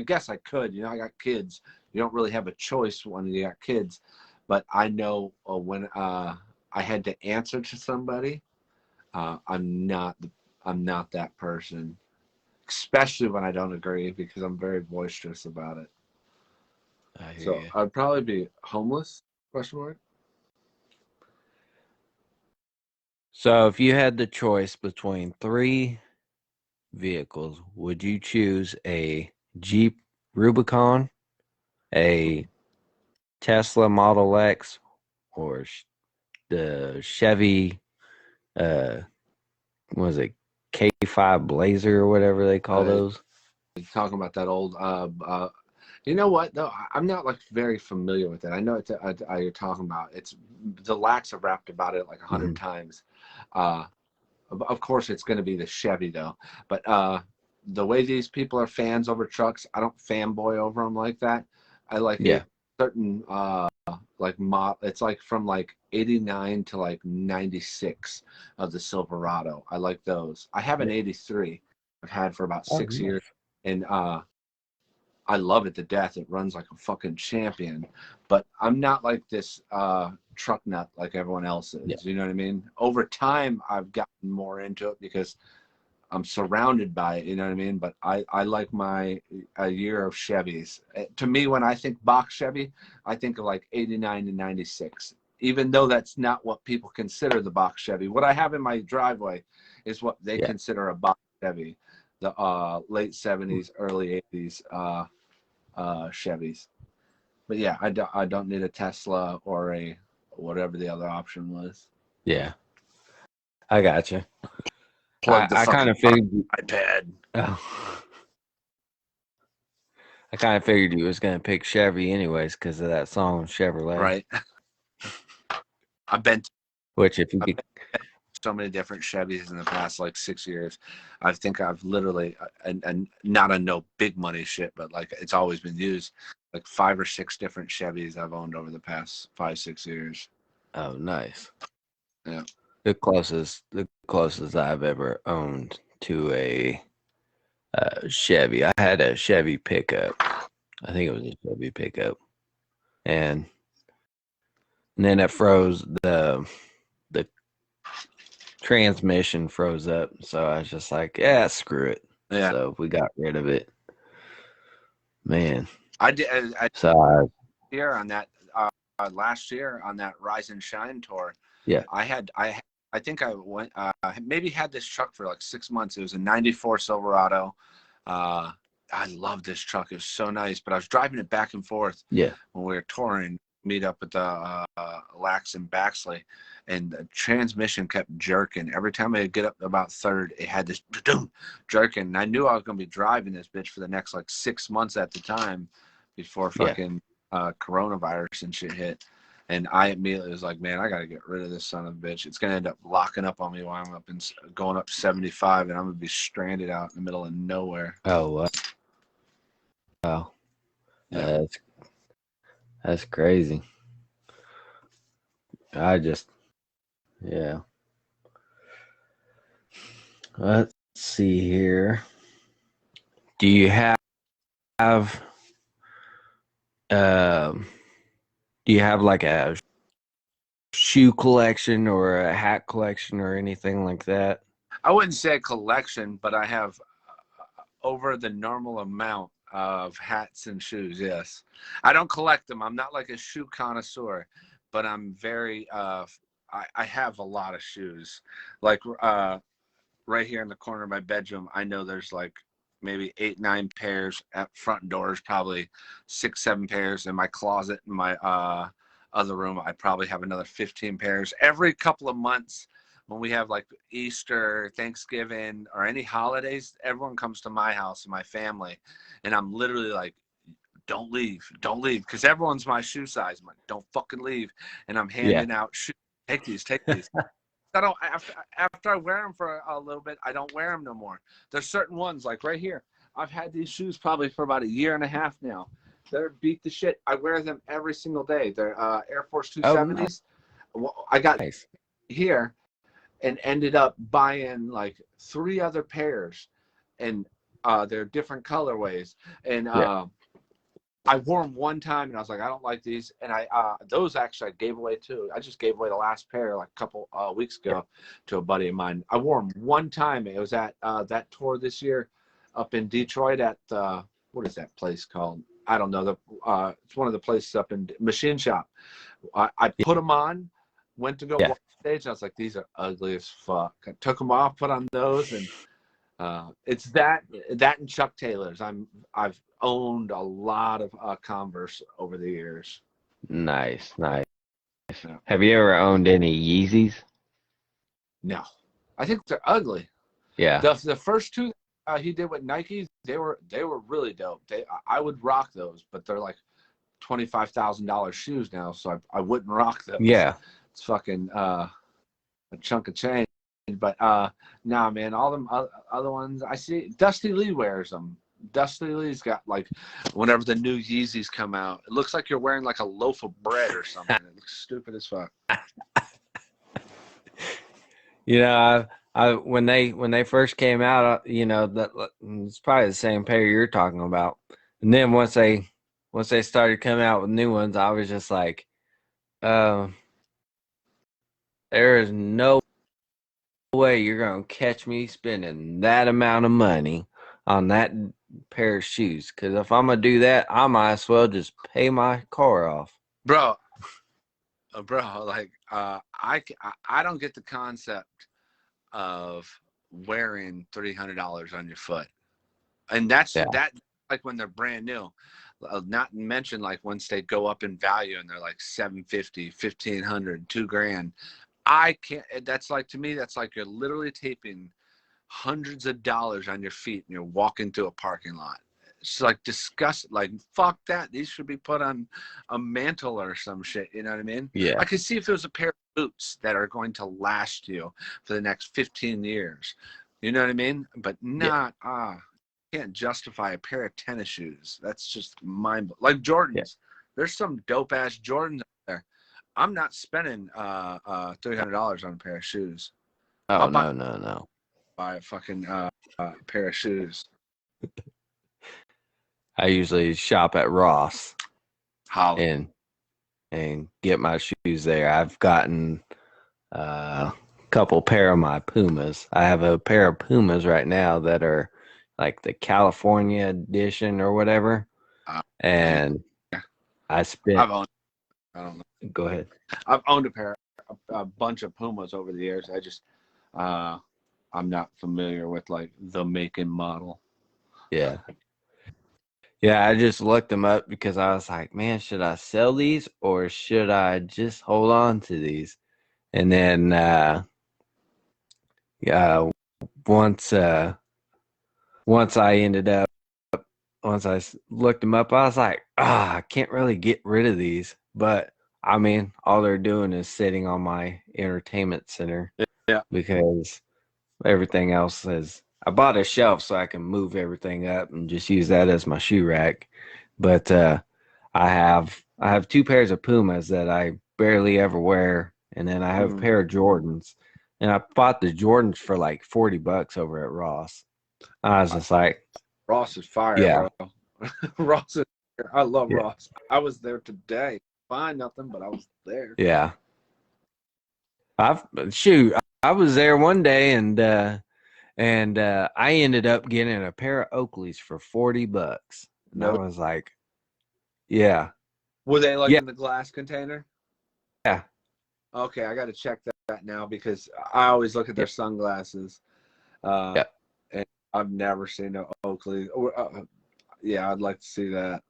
guess I could. You know, I got kids. You don't really have a choice when you got kids. But I know when I had to answer to somebody, I'm not that person, especially when I don't agree, because I'm very boisterous about it. I hear So you. I'd probably be homeless? Question mark. So if you had the choice between 3 vehicles, would you choose a Jeep Rubicon, a Tesla Model X, or the Chevy uh what was it, K5 Blazer or whatever they call those? Talking about that old you know what though, I'm not like very familiar with it. I know it's you're talking about, it's the lax have rapped about it like 100 Mhm. times. Of course it's going to be the Chevy though, but the way these people are fans over trucks, I don't fanboy over them like that. I like Yeah. a certain like it's like from like 89 to like 96 of the Silverado. I like those. I have an Yeah. 83 I've had for about Oh, 6 years, nice. and I love it to death. It runs like a fucking champion. But I'm not like this truck nut like everyone else Yeah. is. You know what I mean? Over time, I've gotten more into it because I'm surrounded by it. You know what I mean? But I like my a year of Chevys. To me, when I think box Chevy, I think of like 89 to 96. Even though that's not what people consider the box Chevy. What I have in my driveway is what they Yeah. consider a box Chevy. The late 70s, early 80s Chevys. But yeah, I don't need a Tesla or a whatever the other option was. Yeah. I got you. Plug the I kind fucking of figured iPad. oh, I kind of figured you was gonna pick Chevy anyways because of that song Chevrolet. Right. I've been Which if you I've could, been so many different Chevys in the past like 6 years. I think I've literally and not on no big money shit, but like it's always been used. Like 5 or 6 different Chevys I've owned over the past 5, 6 years. oh nice. Yeah. The closest I've ever owned to a Chevy. I had a Chevy pickup. I think it was a Chevy pickup, and then it froze. The transmission froze up, so I was just like, yeah, screw it. Yeah. So we got rid of it. Man, I did so here on that last year on that Rise and Shine tour. yeah, I think I went maybe had this truck for like 6 months. It was a '94 Silverado. Uh, I love this truck. It was so nice. But I was driving it back and forth yeah, when we were touring, meet up at the Lax and Baxley, and the transmission kept jerking. Every time I get up about third, it had this jerking. And I knew I was going to be driving this bitch for the next like 6 months at the time before yeah. fucking coronavirus and shit hit. And I immediately was like, man, I got to get rid of this son of a bitch. It's going to end up locking up on me while I'm up and going up 75, and I'm going to be stranded out in the middle of nowhere. Oh wow, Yeah. that's crazy. I just yeah. Let's see here. Do you have um? Do you have like a shoe collection or a hat collection or anything like that? I wouldn't say a collection, but I have over the normal amount of hats and shoes. Yes. I don't collect them. I'm not like a shoe connoisseur, but I'm very, I have a lot of shoes. Like, right here in the corner of my bedroom, I know there's like maybe 8, 9 pairs at front doors, probably 6, 7 pairs in my closet. In my other room, I probably have another 15 pairs. Every couple of months, when we have like Easter, Thanksgiving, or any holidays, everyone comes to my house and my family, and I'm literally like, don't leave, because everyone's my shoe size. I'm like, don't fucking leave, and I'm handing out shoes. Take these, take these. I don't, after I wear them for a little bit, I don't wear them no more. There's certain ones, like right here. I've had these shoes probably for about 1.5 years now. They're beat the shit. I wear them every single day. They're Air Force 270s. I got Nice. here and ended up buying like 3 other pairs, and they're different colorways. And I wore them one time, and I was like, I don't like these. And those actually I gave away too. I just gave away the last pair like a couple weeks ago to a buddy of mine. I wore them one time. It was at that tour this year up in Detroit at what is that place called? I don't know. It's one of the places up in Machine Shop. I put them on, went to go walk the stage. And I was like, these are ugly as fuck. I took them off, put on those, and it's that and Chuck Taylor's. I've owned a lot of Converse over the years. Nice. Yeah. Have you ever owned any Yeezys? No, I think they're ugly. Yeah. The first 2 he did with Nike, they were really dope. I would rock those, but they're like $25,000 shoes now, so I wouldn't rock those. Yeah. It's fucking a chunk of change. But nah, man, all them other ones I see. Dusty Lee wears them. Dusty Lee's got like, whenever the new Yeezys come out, it looks like you're wearing like a loaf of bread or something. It looks stupid as fuck. You know, I when they first came out, you know, that it's probably the same pair you're talking about. And then once they started coming out with new ones, I was just like, there is no way you're gonna catch me spending that amount of money on that pair of shoes. Because if I'm gonna do that, I might as well just pay my car off, bro. Like I don't get the concept of wearing $300 on your foot, and that's that like when they're brand new. Not mention like once they go up in value and they're like $750, $1,500, $2,000. I can't. That's like, to me, that's like you're literally taping hundreds of dollars on your feet and you're walking through a parking lot. It's like disgusting. Like, fuck that. These should be put on a mantle or some shit. You know what I mean? Yeah. I could see if it was a pair of boots that are going to last you for the next 15 years. You know what I mean? But not, can't justify a pair of tennis shoes. That's just like Jordans. Yeah. There's some dope ass Jordans out there. I'm not spending $300 on a pair of shoes. Oh, no. Buy a fucking pair of shoes. I usually shop at Ross and get my shoes there. I've gotten a couple pair of my Pumas. I have a pair of Pumas right now that are like the California edition or whatever. And I spent. I don't know. Go ahead. I've owned a bunch of Pumas over the years. I just I'm not familiar with like the make and model. Yeah. Yeah, I just looked them up because I was like, man, should I sell these or should I just hold on to these? And then once I looked them up, I was like, I can't really get rid of these. But I mean, all they're doing is sitting on my entertainment center. Yeah. Because everything else is. I bought a shelf so I can move everything up and just use that as my shoe rack. But I have 2 pairs of Pumas that I barely ever wear, and then I have a pair of Jordans. And I bought the Jordans for like $40 over at Ross. I was just like, Ross is fire, bro. Ross is fire. I love Ross. I was there today. Find nothing, but I was there. Yeah. I was there one day and I ended up getting a pair of Oakleys for $40. And I was like, yeah. Were they like in the glass container? Yeah. Okay, I got to check that now because I always look at their sunglasses. And I've never seen no Oakley. Yeah, I'd like to see that.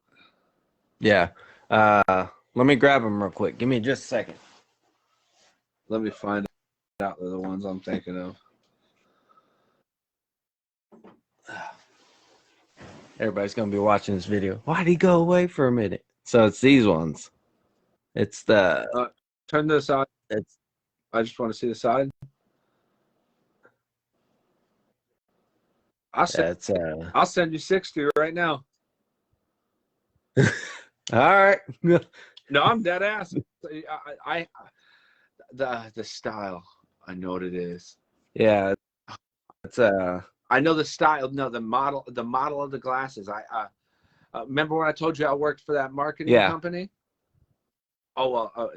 Yeah. Let me grab them real quick. Give me just a second. Let me find out the ones I'm thinking of. Everybody's going to be watching this video. Why'd he go away for a minute? So it's these ones. It's the... Turn this side. It's... I just want to see the side. I'll send you 60 right now. All right. No, I'm dead ass. The style. I know what it is. Yeah. It's I know the style. No, the model of the glasses. I remember when I told you I worked for that marketing company? Oh, well,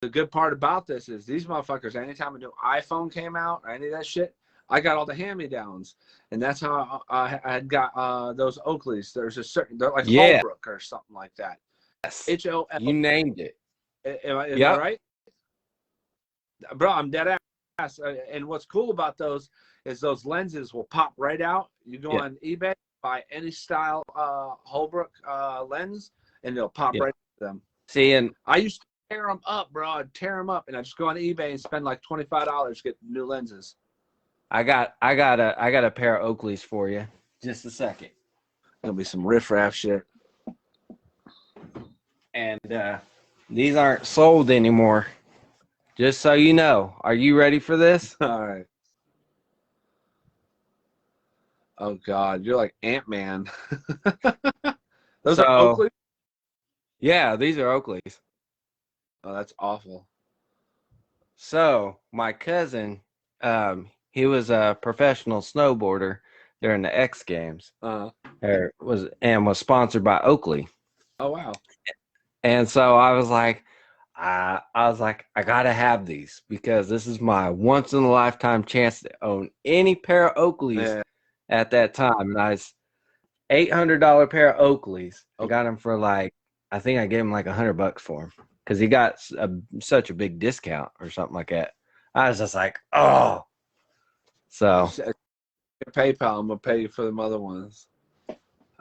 the good part about this is these motherfuckers, anytime a new iPhone came out or any of that shit, I got all the hand-me-downs. And that's how I had got those Oakleys. There's a certain, they're like Holbrook or something like that. Yes. H-O-L. You named it. Is that right? Bro, I'm dead ass. And what's cool about those is those lenses will pop right out. You go on eBay, buy any style Holbrook lens, and they'll pop right to them. See, and I used to tear them up, bro. I'd tear them up, and I just go on eBay and spend like $25 to get new lenses. I got a pair of Oakleys for you. Just a second. Gonna be some riffraff shit. And these aren't sold anymore. Just so you know. Are you ready for this? All right. Oh God, you're like Ant-Man. Those are Oakleys? Yeah, these are Oakleys. Oh, that's awful. So my cousin, he was a professional snowboarder during the X Games. Was sponsored by Oakley. Oh wow. And so I was like, I gotta have these because this is my once in a lifetime chance to own any pair of Oakleys at that time. And I was $800 pair of Oakleys. I got them for like, I think I gave him like $100 for them because he got such a big discount or something like that. I was just like, oh. So PayPal, I'm gonna pay you for the other ones.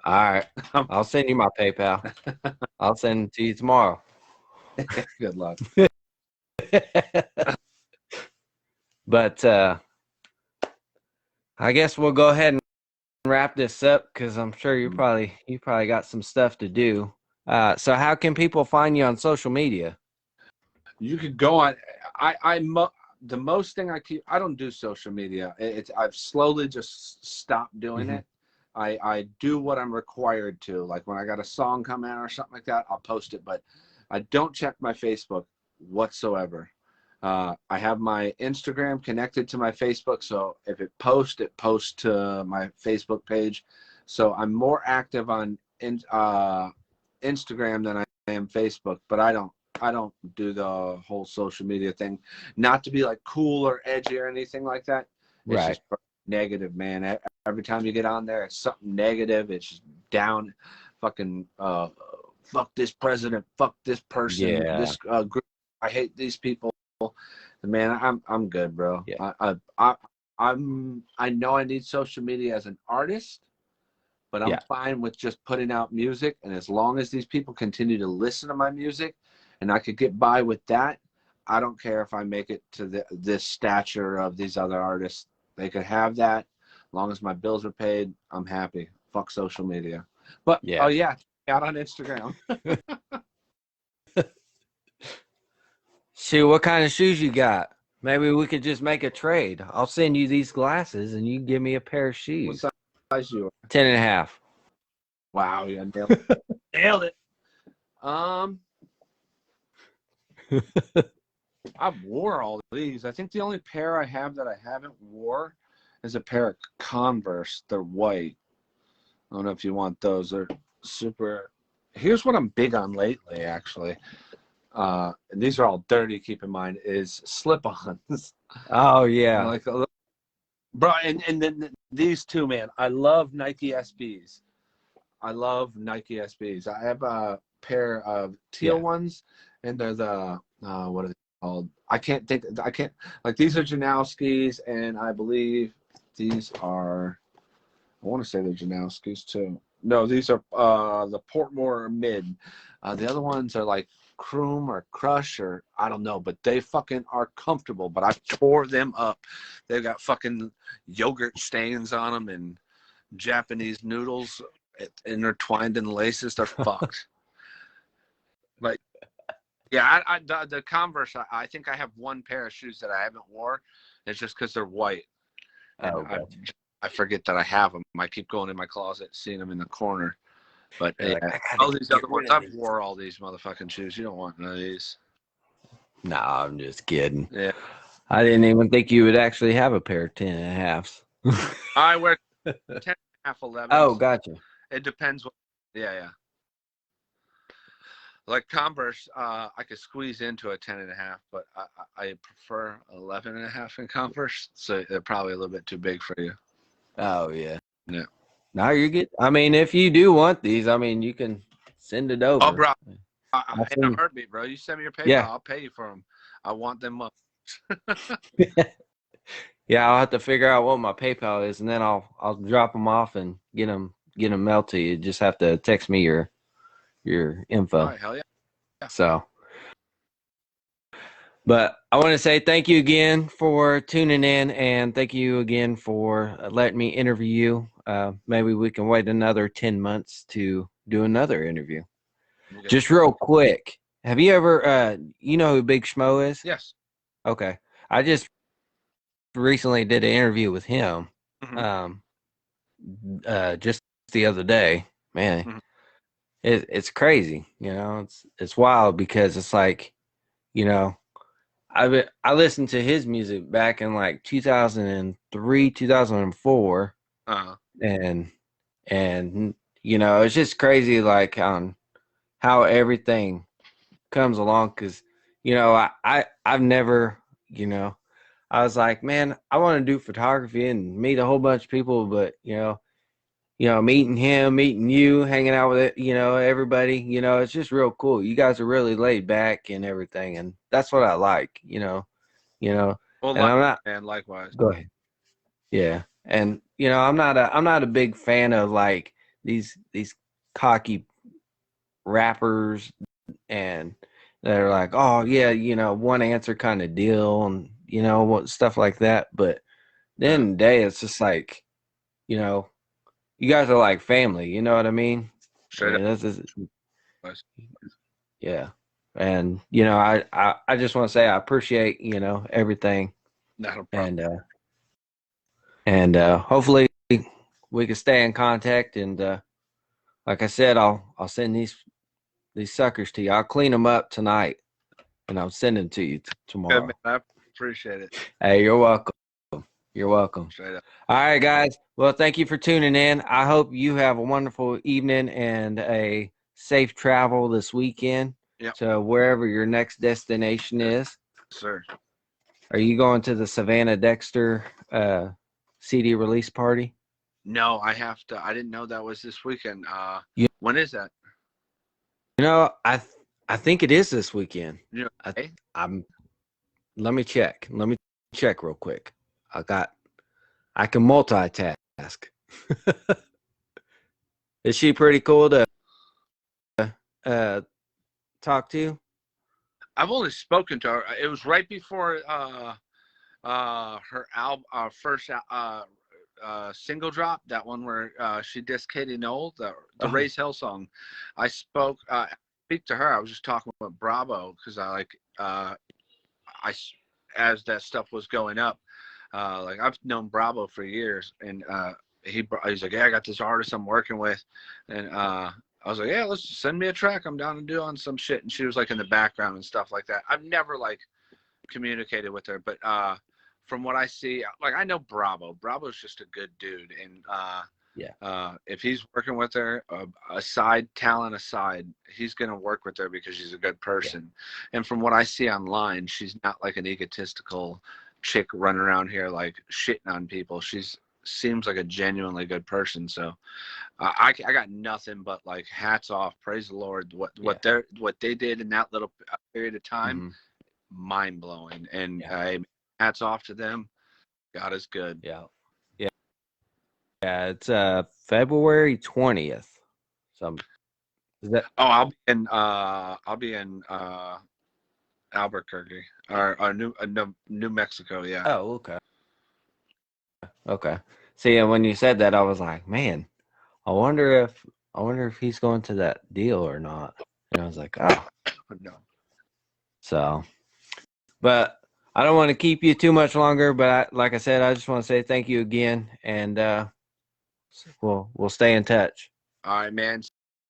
All right, I'll send you my PayPal. I'll send it to you tomorrow. Good luck. But I guess we'll go ahead and wrap this up because I'm sure you probably got some stuff to do. So how can people find you on social media? You could go on. The most thing I don't do social media. I've slowly just stopped doing it. I do what I'm required to. Like when I got a song come out or something like that, I'll post it. But I don't check my Facebook whatsoever. I have my Instagram connected to my Facebook, so if it posts to my Facebook page. So I'm more active on Instagram than I am Facebook. But I don't do the whole social media thing. Not to be like cool or edgy or anything like that. It's just negative, man. Every time you get on there, it's something negative. It's just down, fucking fuck this president, fuck this person, this group. I hate these people. Man, I'm good, bro. I know I need social media as an artist, but I'm fine with just putting out music. And as long as these people continue to listen to my music, and I could get by with that, I don't care if I make it to this stature of these other artists. They could have that. As long as my bills are paid, I'm happy. Fuck social media. But out on Instagram. Shoot, what kind of shoes you got? Maybe we could just make a trade. I'll send you these glasses and you give me a pair of shoes. What size you are? 10.5. Wow, yeah, nailed it. Nailed it. I've wore all these. I think the only pair I have that I haven't wore is a pair of Converse. They're white. I don't know if you want those. They're super. Here's what I'm big on lately, actually. And these are all dirty, keep in mind, is slip-ons. Oh, yeah. Like bro, and then these two, man. I love Nike SBs. I have a pair of teal ones, and they're the, what are they called? I can't, like these are Janowski's, and I believe these are, I want to say they're Janowski's too. No, these are the Portmore Mid. The other ones are like Croom or Crush or I don't know, but they fucking are comfortable. But I tore them up. They've got fucking yogurt stains on them and Japanese noodles intertwined in laces. They're fucked. Like, yeah, the Converse. I think I have one pair of shoes that I haven't wore. It's just because they're white, and gotcha. I forget that I have them. I keep going in my closet, seeing them in the corner. But You're yeah, like, I all gotta these get other rid ones, of I've these. wore all these motherfucking shoes. You don't want none of these. Nah, I'm just kidding. Yeah, I didn't even think you would actually have a pair of 10.5s. I wear 10 half 11s. Oh, gotcha. It depends. Yeah. Like Converse, I could squeeze into a 10.5, but I prefer 11.5 in Converse. So they're probably a little bit too big for you. Oh, yeah. Yeah. Now you're good. I mean, if you do want these, I mean, you can send it over. Oh, bro, I'll in a send, heartbeat, bro. You send me your PayPal, yeah. I'll pay you for them. I want them up. Yeah, I'll have to figure out what my PayPal is, and then I'll drop them off and get them mailed to you. You just have to text me your info. All right, hell yeah. So, but I want to say thank you again for tuning in, and thank you again for letting me interview you. Maybe we can wait another 10 months to do another interview. Just real quick, have you ever, you know who Big Schmo is? Yes. Okay. I just recently did an interview with him. Mm-hmm. Just the other day, man, Mm-hmm. it's crazy. It's wild because it's like, you know, I listened to his music back in like 2003, 2004, Uh-huh. and it's just crazy like on how everything comes along because I've never I was like, man, I want to do photography and meet a whole bunch of people, but meeting him, meeting you, hanging out with it, everybody, it's just real cool. You guys are really laid back and everything, and that's what I like, Well, and I'm not. likewise. Go ahead. Yeah, and I'm not a big fan of like these cocky rappers and they're like, oh yeah, one answer kind of deal and what stuff like that. But then in the day, it's just like, you guys are like family. You know what I mean? I Straight mean, this is up. yeah. And I just want to say I appreciate everything, Not a problem. and hopefully we can stay in contact. And like I said, I'll send these suckers to you. I'll clean them up tonight, and I'll send them to you tomorrow. Good, man. I appreciate it. Hey, you're welcome. You're welcome. Straight up. All right, guys. Well, thank you for tuning in. I hope you have a wonderful evening and a safe travel this weekend to wherever your next destination is. Sir. Are you going to the Savannah Dexter CD release party? No, I have to. I didn't know that was this weekend. You, When is that? I think it is this weekend. You know, hey? Let me check. Let me check real quick. I can multitask. Is she pretty cool to talk to? I've only spoken to her. It was right before her album, first single drop. That one where she dissed Katie Knoll, the Raise Hell song. I speak to her. I was just talking with Bravo because as that stuff was going up, like I've known Bravo for years, and he's like, yeah, I got this artist I'm working with, and I was like, yeah, let's send me a track. I'm down to do on some shit. And she was like in the background and stuff like that. I've never like communicated with her, but from what I see, like I know Bravo's just a good dude, and if he's working with her, talent aside, he's gonna work with her because she's a good person. And from what I see online, she's not like an egotistical chick running around here like shitting on people. Seems like a genuinely good person. So I got nothing but like hats off, praise the Lord. What they did in that little period of time, mind blowing. And hats off to them. God is good. Yeah. Yeah, it's February 20th. So is that? Oh, I'll be in Albuquerque or New Mexico. Yeah. Oh, okay. Okay. See, and when you said that, I was like, man, I wonder if he's going to that deal or not. And I was like, oh, No. so. But I don't want to keep you too much longer. But like I said, I just want to say thank you again, and we'll stay in touch. All right, man.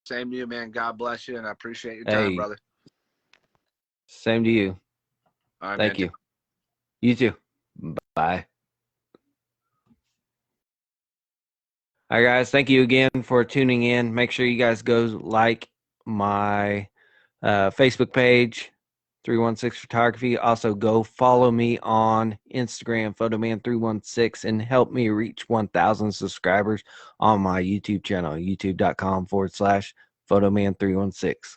Same to you, man. God bless you, and I appreciate your time, Hey, brother. same to you. All right, man. Thank you. You too. Bye. All right, guys. Thank you again for tuning in. Make sure you guys go like my Facebook page, 316 Photography. Also, go follow me on Instagram, Photoman316, and help me reach 1,000 subscribers on my YouTube channel, youtube.com/Photoman316.